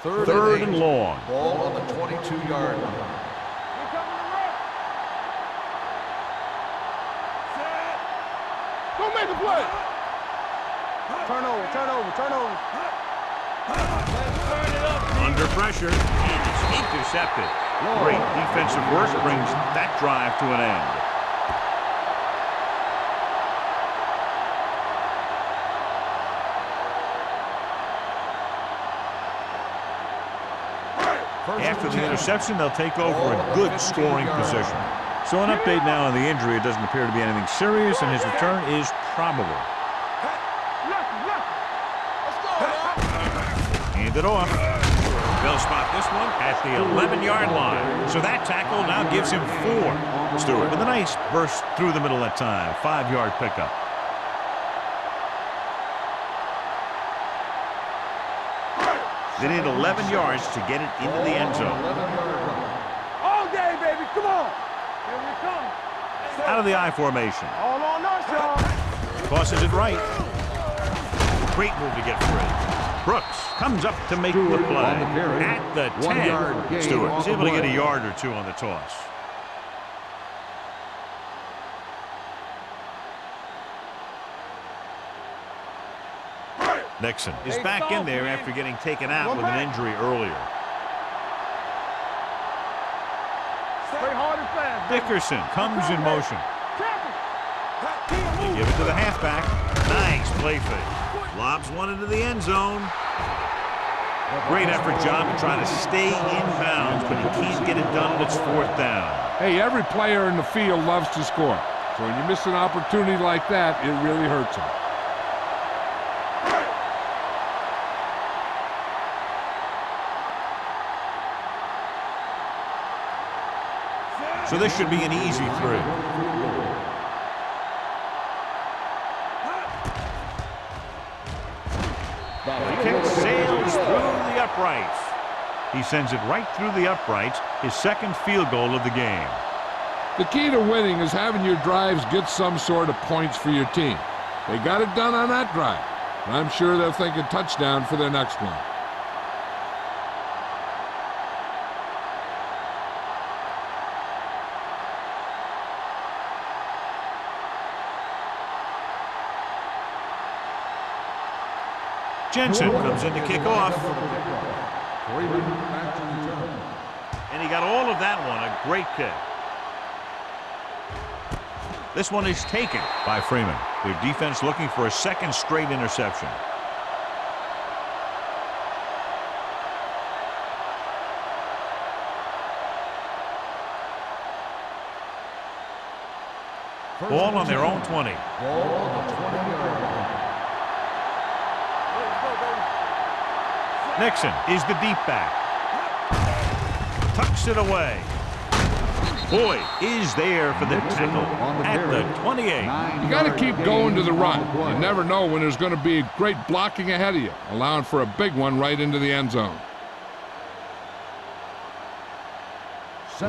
Third and long. Ball on the 22-yard line. Here coming the rep. Set. Don't make the play. Turn over. Under pressure, and it's intercepted. Great defensive work brings that drive to an end. After the interception, they'll take over a good scoring position. So an update now on the injury. It doesn't appear to be anything serious, and his return is probable. Hand it off. They'll spot this one at the 11-yard line. So that tackle now gives him 4. Stewart with a nice burst through the middle that time. 5-yard pickup. They need 11 yards to get it into the end zone. All day, baby. Come on. Here we come. Out of the I formation. All on us, y'all. Tosses it right. Great move to get free. Brooks comes up to make the play at the 10. Stewart is able to get a yard or 2 on the toss. Nixon is back in there after getting taken out with an injury earlier. Stay hard and fast. Dickerson comes in motion. They give it to the halfback. Nice play fake. Lobs one into the end zone. Great effort, John, to try to stay in bounds, but he can't get it done when it's 4th down. Hey, every player in the field loves to score. So when you miss an opportunity like that, it really hurts them. So this should be an easy 3. The kick sails through the uprights. He sends it right through the uprights, his 2nd field goal of the game. The key to winning is having your drives get some sort of points for your team. They got it done on that drive, and I'm sure they'll think a touchdown for their next one. Jensen comes in to kick off. And he got all of that one, a great kick. This one is taken by Freeman. Their defense looking for a 2nd straight interception. Ball on their own 20. Ball on the 20-yard line. Nixon is the deep back. Tucks it away. Boyd is there for the tackle at the 28. You got to keep going to the run. You never know when there's going to be great blocking ahead of you, allowing for a big one right into the end zone.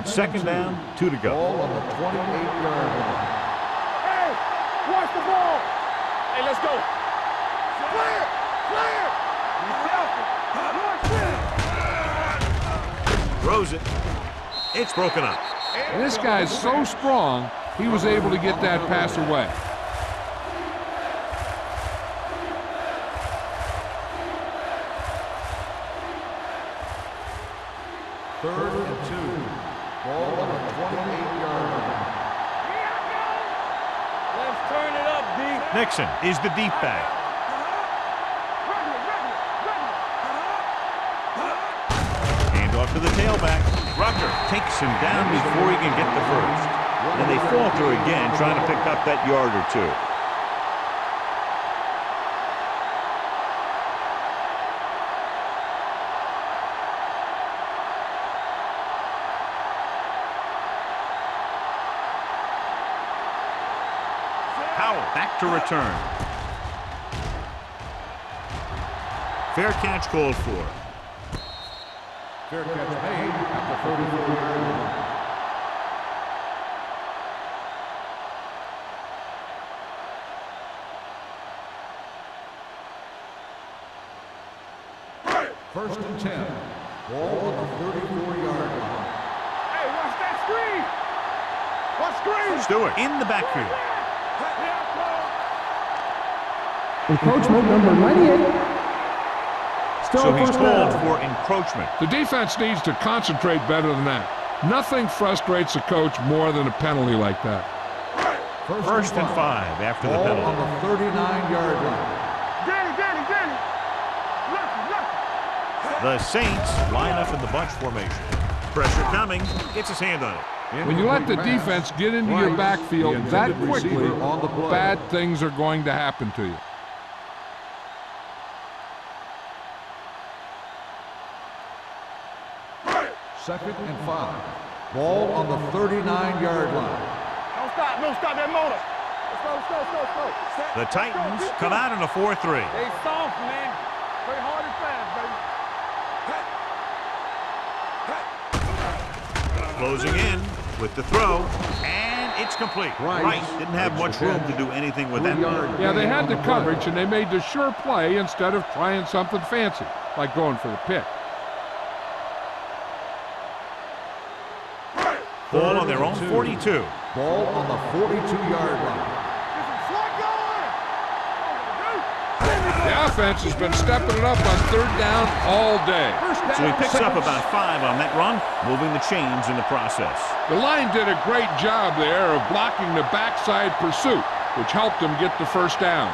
Second down, 2 to go. Ball on the 28-yard line. Hey, watch the ball. Hey, let's go. Clear, clear. Throws it. It's broken up. And this guy's so strong, he was able to get that pass away. Third and 2. Ball on the 28-yard line. Let's turn it up, D. Nixon is the deep back. Hand off to the tailback. Rucker takes him down before he can get the first. And they falter again, trying to pick up that yard or two. Powell back to return. Fair catch called for. Fair catch made at the 34-yard line. First and 10. Ball on the 34-yard line. Hey, watch that screen. Watch screen. Stewart in the backfield. Encroachment number 98. Still So he's first called down. for encroachment. The defense needs to concentrate better than that. Nothing frustrates a coach more than a penalty like that. First and 5 after the Ball penalty. on the 39-yard line. Danny. Left. The Saints line up in the bunch formation. Pressure coming. Gets his hand on it. When you let the defense get into your backfield that quickly, bad things are going to happen to you. Second and 5. Ball on the 39-yard line. Don't stop that motor. Let's go. The Titans come out in a 4-3. They soft, man. Play hard and fast, baby. Closing in with the throw, and it's complete. Rice didn't have much room to do anything with that ball. Yeah, they had the coverage, and they made the sure play instead of trying something fancy, like going for the pick. Ball on their own 42. Ball on the 42-yard line. The offense has been stepping it up on third down all day. So he picks up about 5 on that run, moving the chains in the process. The line did a great job there of blocking the backside pursuit, which helped them get the first down.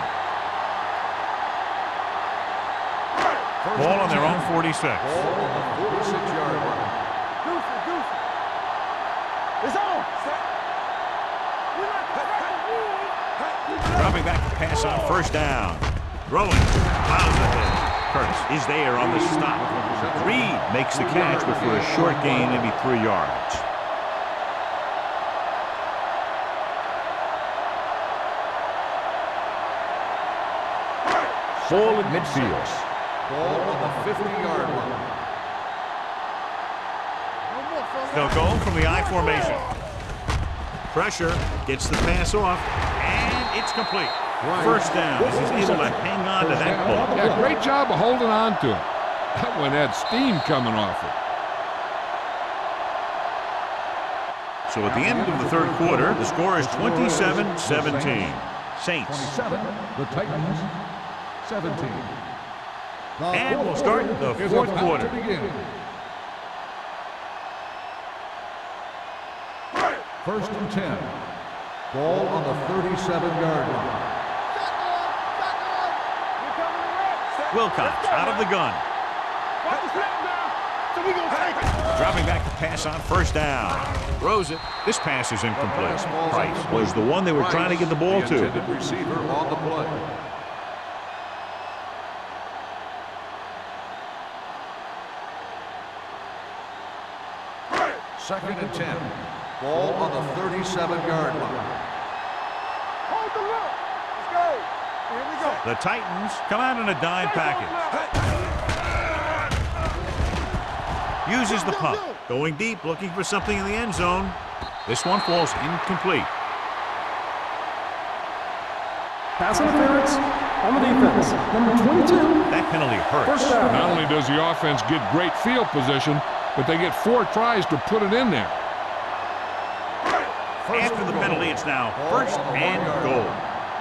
Ball on their own 46. Ball on the 46-yard line. It's on. Dropping back to pass on first down. Throwing. Plows ahead. Curtis is there on the stop. Reed makes the catch, but for a short gain, maybe 3 yards. Ball at midfield. Ball on the 50-yard line. They'll go from the I formation. Pressure gets the pass off, and it's complete. First down as he's able to hang on to that ball. Yeah, great job of holding on to it. That one had steam coming off it. So at the end of the third quarter, the score is 27-17. Saints. 27, the Titans, 17. And we'll start the Is fourth about quarter. to begin. First and 10. Ball on the 37-yard line. Wilcox out of the gun. So we gonna take it. Dropping back to pass on first down. Throws it. This pass is incomplete. Price was the one they were trying to get the ball to. Intended receiver on the play. Second and 10. Ball on the 37-yard line. Hold the look. Let's go. Here we go. The Titans come out in a dime package. Uses the pump. Going deep, looking for something in the end zone. This one falls incomplete. Pass interference on the defense. Number 22. That penalty hurts. First down. Not only does the offense get great field position, but they get 4 tries to put it in there. After the penalty, it's now first and goal.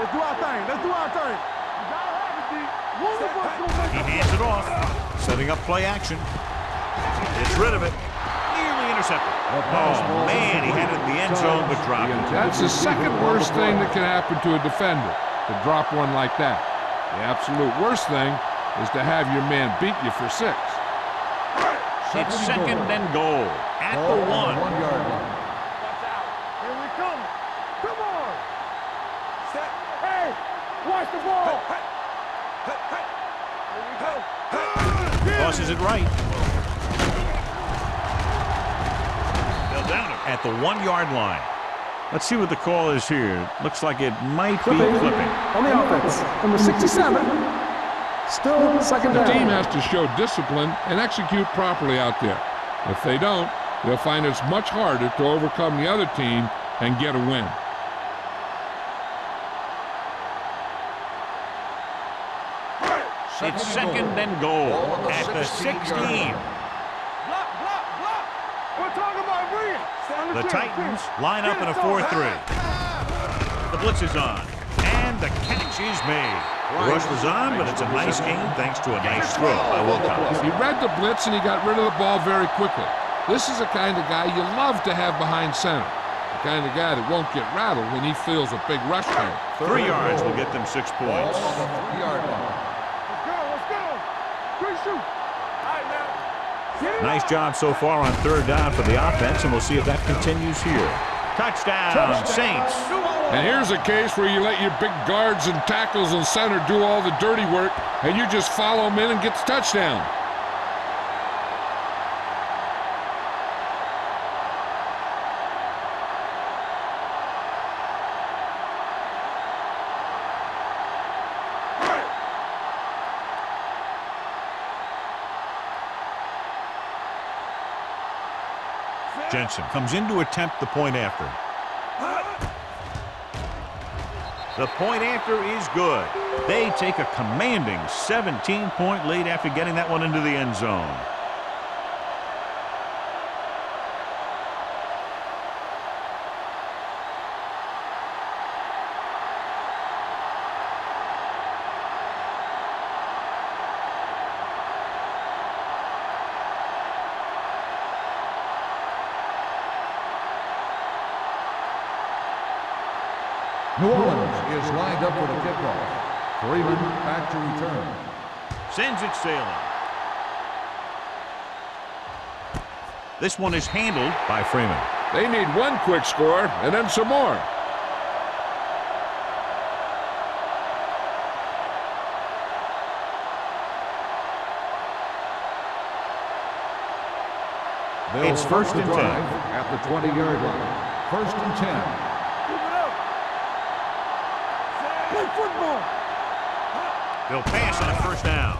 Let's do our thing. Let's do our thing. You gotta have it, D. One of us gonna make He a hands it off, setting up play action. Gets rid of it. Nearly intercepted. Oh, man, he had it in the end zone, but dropped it. That's the second worst thing that can happen to a defender, to drop one like that. The absolute worst thing is to have your man beat you for 6. It's second and goal at the 1. 1-yard line. Watch out. Here we come. Come on. Set. Hey, watch the ball. Here we go. Tosses it right. They'll down it at the 1-yard line. Let's see what the call is here. Looks like it might be flipping. On the offense. Number 67. Still second The down. team has to show discipline and execute properly out there. If they don't, they'll find it's much harder to overcome the other team and get a win. It's second and goal at the 16. Block, block, block. We're talking about bring it. The Titans line up in a 4-3. The blitz is on, and the catch is made. The rush was on, but it's a nice game thanks to a nice throw by Wilcox. He read the blitz and he got rid of the ball very quickly. This is the kind of guy you love to have behind center. The kind of guy that won't get rattled when he feels a big rush coming. 3 yards will get them 6 Ball points. on the 3-yard line. Let's go, let's go. Good shoot. All right, now. Get it Nice up. job so far on 3rd down for the offense, and we'll see if that continues here. Touchdown, Saints. And here's a case where you let your big guards and tackles and center do all the dirty work, and you just follow them in and get the touchdown. Jensen comes in to attempt the point after. The point after is good. They take a commanding 17-point lead after getting that one into the end zone. New Orleans is lined up for the kickoff. Freeman back to return. Sends it sailing. This one is handled by Freeman. They need one quick score and then some more. They'll It's start first the and drive 10. at the 20-yard line. First and 10. Keep it up. Play football. They'll pass on 1st down.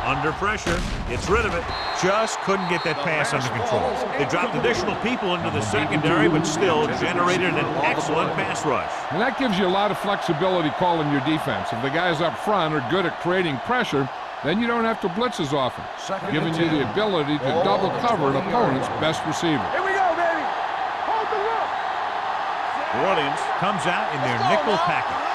Under pressure, gets rid of it. Just couldn't get that pass under control. They dropped additional people into the secondary, but still generated an excellent pass rush. And that gives you a lot of flexibility calling your defense. If the guys up front are good at creating pressure, then you don't have to blitz as often, giving you the ability to double cover an opponent's best receiver. Here we go, baby. Hold the look. New Orleans comes out in their nickel package.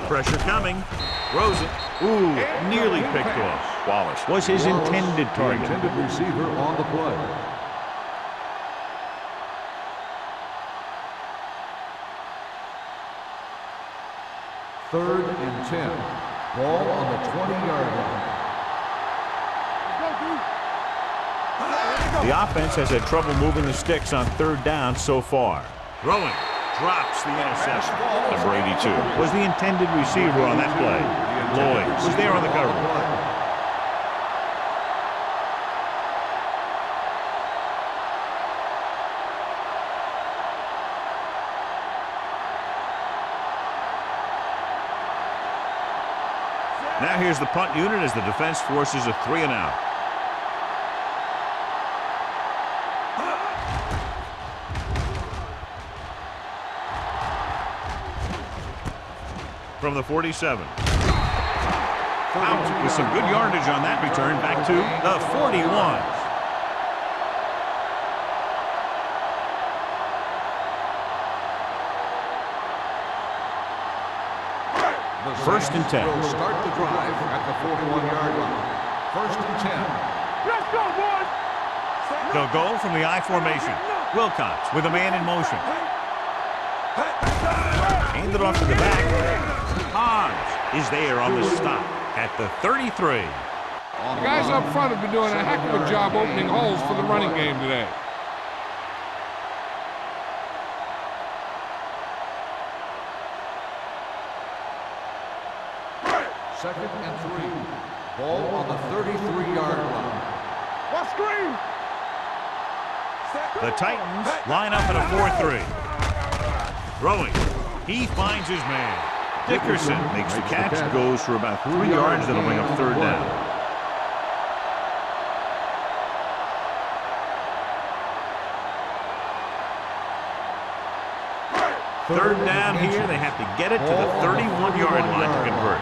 Pressure coming. Throws it. Ooh, nearly picked off. Wallace was his intended The target. intended receiver on the play. Third and 10. Ball on the 20-yard line. The offense has had trouble moving the sticks on third down so far. Throwing. Drops the interception. Number 82 was the intended receiver on that play. Lloyd was there on the cover. Now here's the punt unit as the defense forces a 3-and-out. From the 47. Out with some good yardage on that return back to the 41. First and 10. Will start the drive at the 41-yard line. First and 10. Let's go, boys! They'll go from the I formation. Wilcox with a man in motion. Hand it off to the back. Hans is there on the stop at the 33. The guys up front have been doing a heck of a job opening holes for the running game today. Second and 3. Ball on the 33-yard line. What screen? The Titans line up in a 4-3. Throwing. He finds his man. Dickerson makes the catch, goes for about 3 yards. That'll bring up third down. Third down here. They have to get it to the 31-yard line to convert.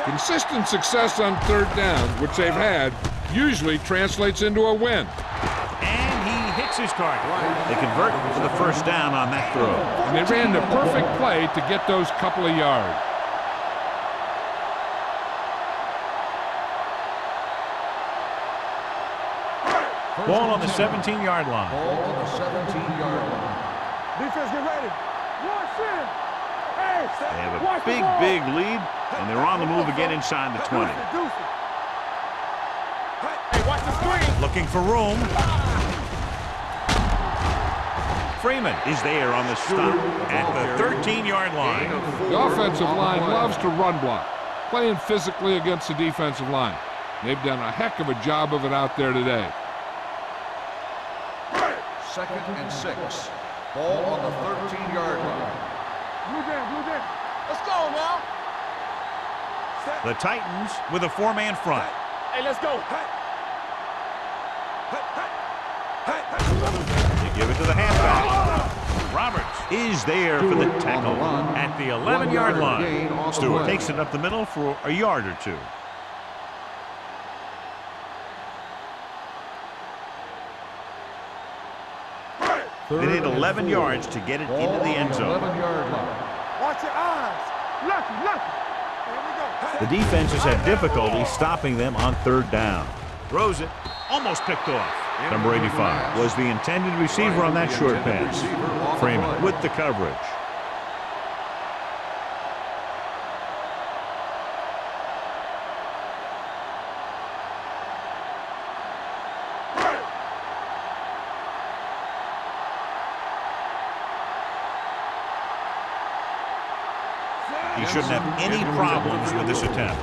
Consistent success on third down, which they've had, usually translates into a win. And he hits his target. They convert for the first down on that throw. And they ran the perfect play to get those couple of yards. Ball on the 17-yard line. Ball on the 17-yard line. Defense, get ready. Watch it. Hey, They have a big lead, and they're on the move again inside the 20. Hey, watch the screen. Looking for room. Freeman is there on the stop at the 13-yard line. The offensive line loves to run block, playing physically against the defensive line. They've done a heck of a job of it out there today. Second and 6. Ball on the 13-yard line. Blue down. Let's go now. The Titans with a 4-man front. Hey, let's go. They give it to the halfback. Roberts is there for the tackle at the 11-yard line. Stewart takes it up the middle for a yard or two. They need 11 yards to get it into the end zone. 11-yard line. Watch your eyes. Lucky. Here we go. The defense has had difficulty stopping them on third down. Throws it, almost picked off. Number 85 was the intended receiver on that short pass. Freeman with the coverage. He shouldn't have any problems with this attempt.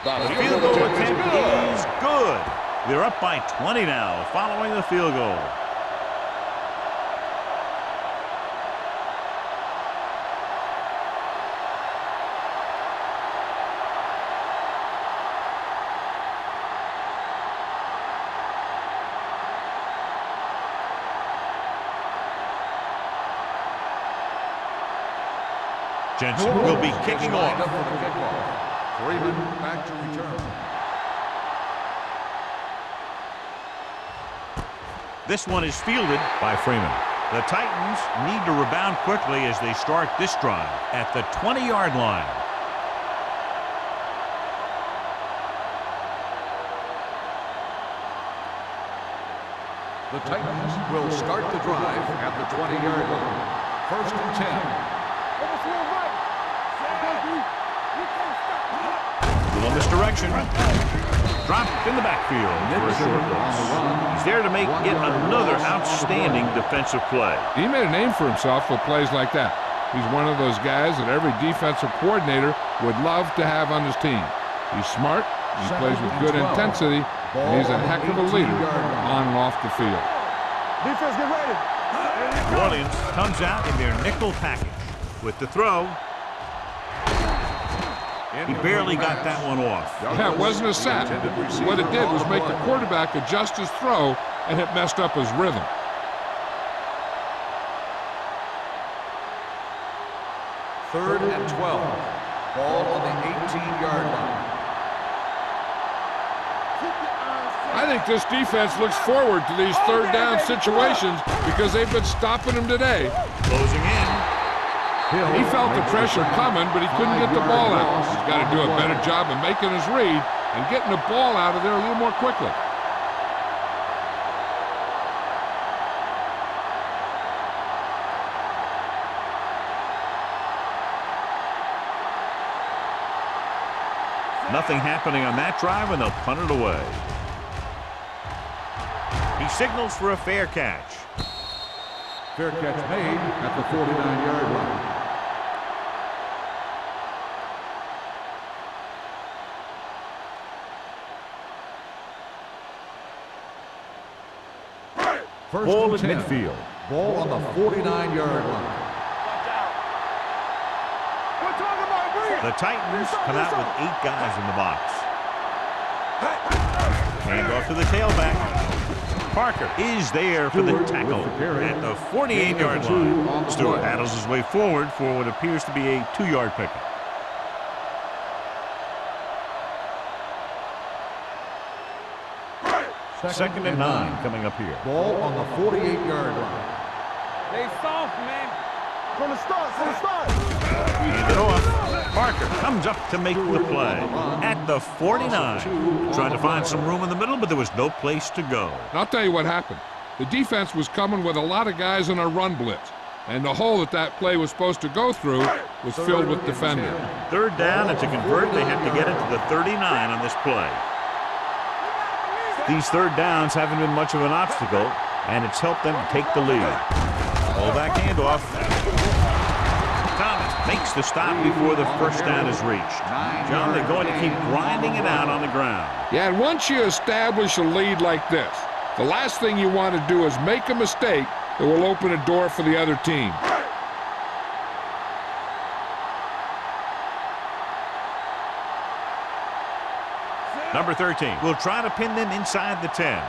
The field goal attempt is good. They're up by 20 now following the field goal. Jensen will be kicking off. Up for the kickoff. Freeman back to return. This one is fielded by Freeman. The Titans need to rebound quickly as they start this drive at the 20-yard line. The Titans will start the drive at the 20-yard line. First and 10. Overswing right. Little misdirection. Dropped in the backfield for a short loss. He's there to make yet another outstanding defensive play. He made a name for himself with plays like that. He's one of those guys that every defensive coordinator would love to have on his team. He's smart, he plays with good intensity, and he's a heck of a leader on and off the field. Defense, get ready. New Orleans comes out in their nickel package with the throw. He barely got that one off. Yeah, it wasn't a sack. What it did was make the quarterback adjust his throw, and it messed up his rhythm. Third and 12. Ball on the 18-yard line. I think this defense looks forward to these third down situations because they've been stopping them today. Closing in. He felt the pressure coming, but he couldn't get the ball out. He's got to do a better job of making his read and getting the ball out of there a little more quickly. Nothing happening on that drive, and they'll punt it away. He signals for a fair catch. Fair catch made at the 49-yard line. First Ball and at 10. midfield. Ball on the 49-yard line. The Titans come out with 8 guys in the box. Hand off to the tailback. Parker is there for the tackle at the 48-yard line. Stewart paddles his way forward for what appears to be a 2-yard pickup. Second and 9 coming up here. Ball on the 48-yard line. They soft, man. From the start. Hand it off. Parker comes up to make the play at the 49. Trying to find some room in the middle, but there was no place to go. And I'll tell you what happened. The defense was coming with a lot of guys in a run blitz, and the hole that play was supposed to go through was filled with defenders. Third down, and to convert, they have to get it to the 39 on this play. These third downs haven't been much of an obstacle, and it's helped them to take the lead. Fullback handoff. Thomas makes the stop before the first down is reached. John, they're going to keep grinding it out on the ground. Yeah, and once you establish a lead like this, the last thing you want to do is make a mistake that will open a door for the other team. Number 13 will try to pin them inside the 10.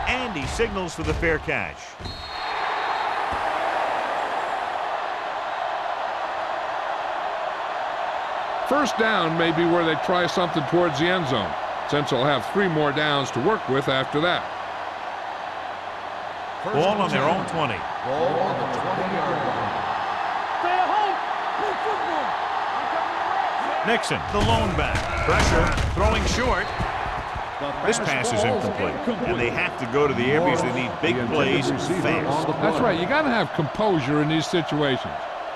And he signals for the fair catch. First down may be where they try something towards the end zone, since they'll have 3 more downs to work with after that. Ball on their own 20. Ball on the 20-yard line. Stay at home. Play football. Nixon, the lone back. Pressure, throwing short. This pass is incomplete, and they have to go to the air because they need big plays fast. That's right. You got to have composure in these situations.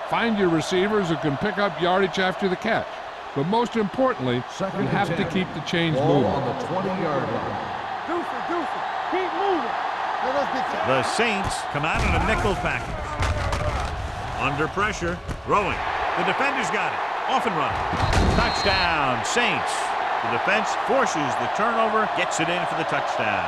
Find your receivers who can pick up yardage after the catch. But most importantly, you have to keep the chains Ball moving. on the 20-yard line. Deuce. Keep moving. Now let's get you. The Saints come out in a nickel package. Under pressure, throwing. The defender's got it. Off and running. Touchdown, Saints. The defense forces the turnover, gets it in for the touchdown.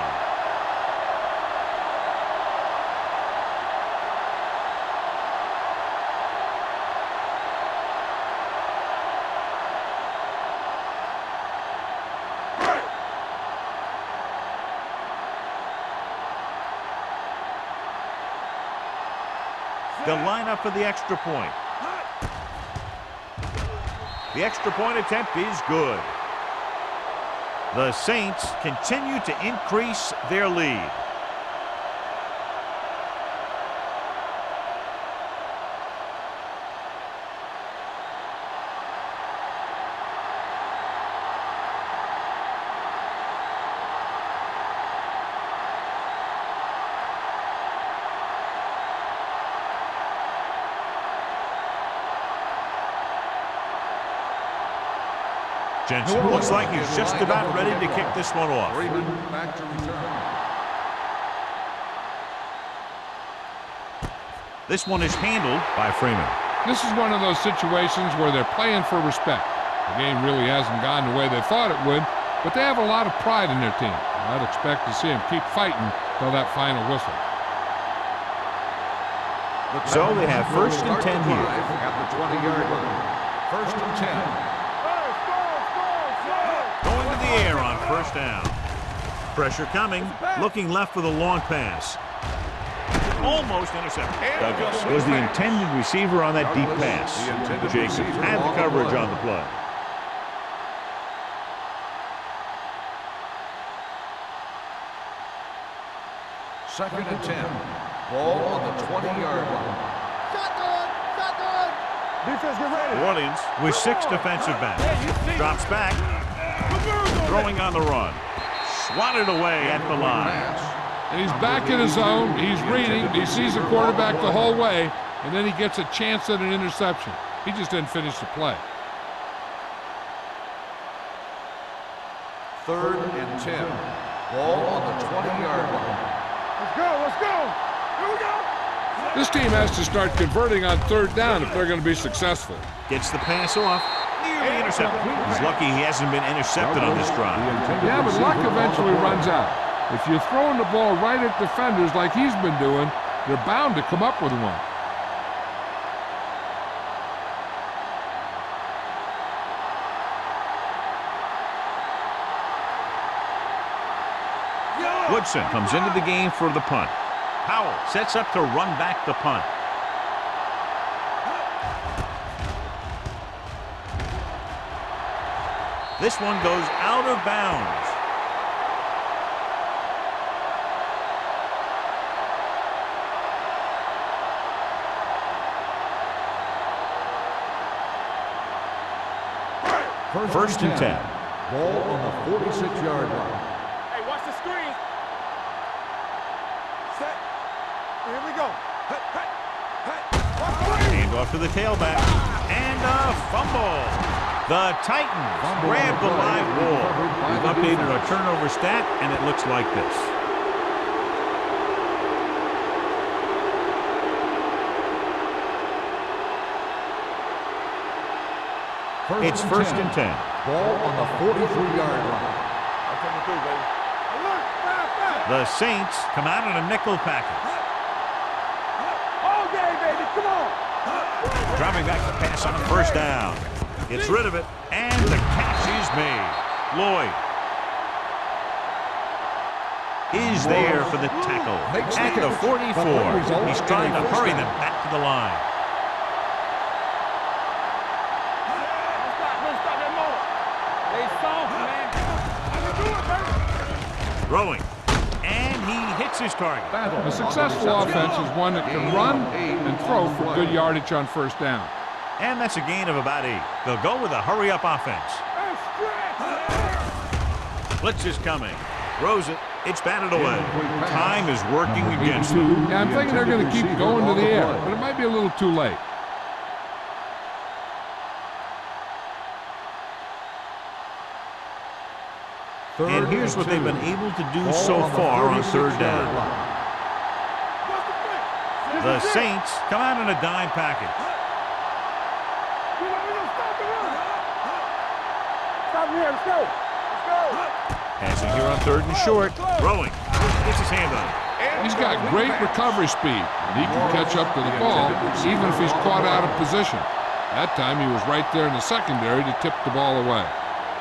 They'll line up for the extra point. The extra point attempt is good. The Saints continue to increase their lead. Jensen looks like he's just about ready to kick this one off. Freeman back to return. This one is handled by Freeman. This is one of those situations where they're playing for respect. The game really hasn't gone the way they thought it would, but they have a lot of pride in their team. I'd expect to see them keep fighting till that final whistle. So they have first and 10 here. At the 20-yard line. First and 10. Going to the air on first down. Pressure coming. Looking left for the long pass. Almost intercepted. Douglas was the intended receiver on that deep pass. Jacobs had the coverage on the play. Second and 10. Ball on the 20-yard line. Defense, get ready. New Orleans with 6 defensive backs. Drops back. Throwing on the run. Swatted away at the line. And he's back in his zone. He's reading. He sees the quarterback the whole way, and then he gets a chance at an interception. He just didn't finish the play. Third and 10. Ball on the 20-yard line. Let's go, let's go. Here we go. This team has to start converting on third down if they're going to be successful. Gets the pass off. Nearly intercepted. He's lucky he hasn't been intercepted on this drive. Yeah, but luck eventually runs out. If you're throwing the ball right at defenders like he's been doing, they're bound to come up with one. Woodson comes into the game for the punt. Powell sets up to run back the punt. This one goes out of bounds. First and 10. Ball on the 46-yard line. Hey, watch the screen. Set. Here we go. Hey, hey, hey. Hand off to the tailback. And a fumble. The Titans grab the live ball. We've updated our turnover stat, and it looks like this. It's first and 10. Ball on the 43-yard line. The Saints come out in a nickel package. All day, baby. Come on. Dropping back the pass on first down. Gets rid of it, and the catch is made. Lloyd is there for the tackle at the 44. He's trying to hurry them back to the line. Throwing, and he hits his target. A successful offense is one that can run and throw for good yardage on first down. And that's a gain of about 8. They'll go with a hurry-up offense. Blitz is coming. Throws it. It's batted away. Time is working against them. Yeah, I'm thinking they're going to keep going to the air, but it might be a little too late. And here's what they've been able to do so far on third down. The Saints come out in a dime package. Stop here. Let's go. Let's go. Passing here on third and short. Throwing. Gets his hand on it. He's got great recovery speed, and he can catch up to the ball even if he's caught out of position. That time he was right there in the secondary to tip the ball away.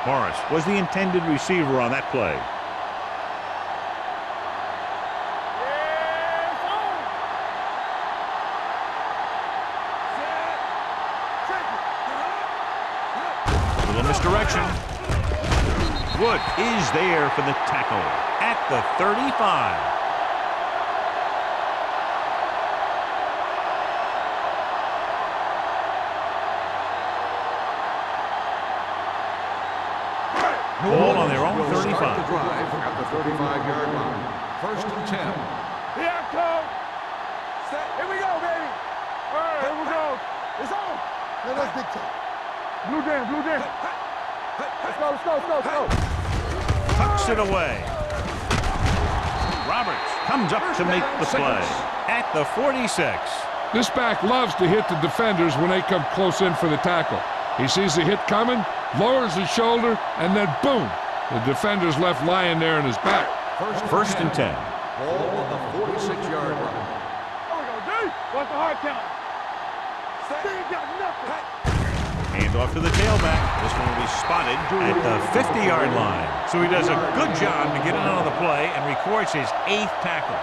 Morris was the intended receiver on that play. misdirection. Wood is there for the tackle at the 35. Ball on their own 35. Start the drive at the 35-yard line. 1st and 10. Here I come. Here we go, baby. All right, here we go. It's on. Now let's dictate. Blue jam, blue jam. Let's go, let's go, let's go, let's go. Tucks it away. Roberts comes up to make the play at the 46. This back loves to hit the defenders when they come close in for the tackle. He sees the hit coming, lowers his shoulder, and then boom, the defender's left lying there in his back. 1st and 10. Ball on the 46-yard line. There we go, D. What's the hard count? They ain't got nothing. Hand off to the tailback. This one will be spotted at the 50-yard line. So he does a good job to get it out of the play and records his 8th tackle.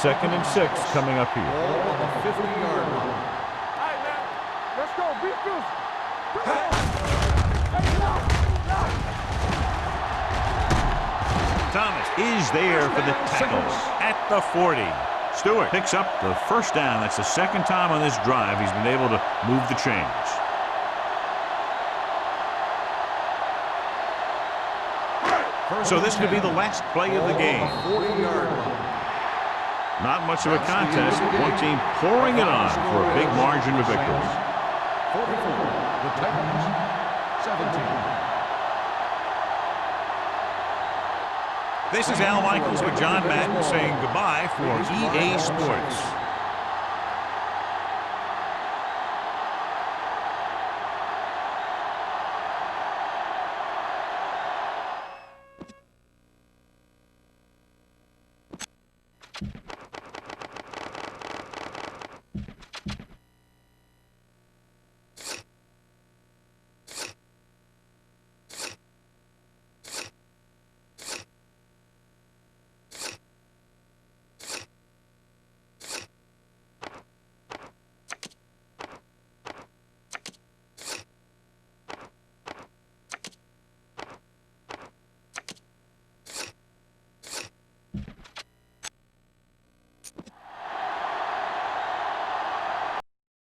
Second and 6 coming up here. Ball on the 50-yard line. All right, man. Let's go. Be physical. Thomas is there for the tackle at the 40. Stewart picks up the 1st down. That's the 2nd time on this drive he's been able to move the chains. So this could be the last play of the game. 40-yard line. Not much of a contest. One team pouring it on for a big margin of victory. 44. The Titans. 17. This is Al Michaels with John Madden saying goodbye for EA Sports.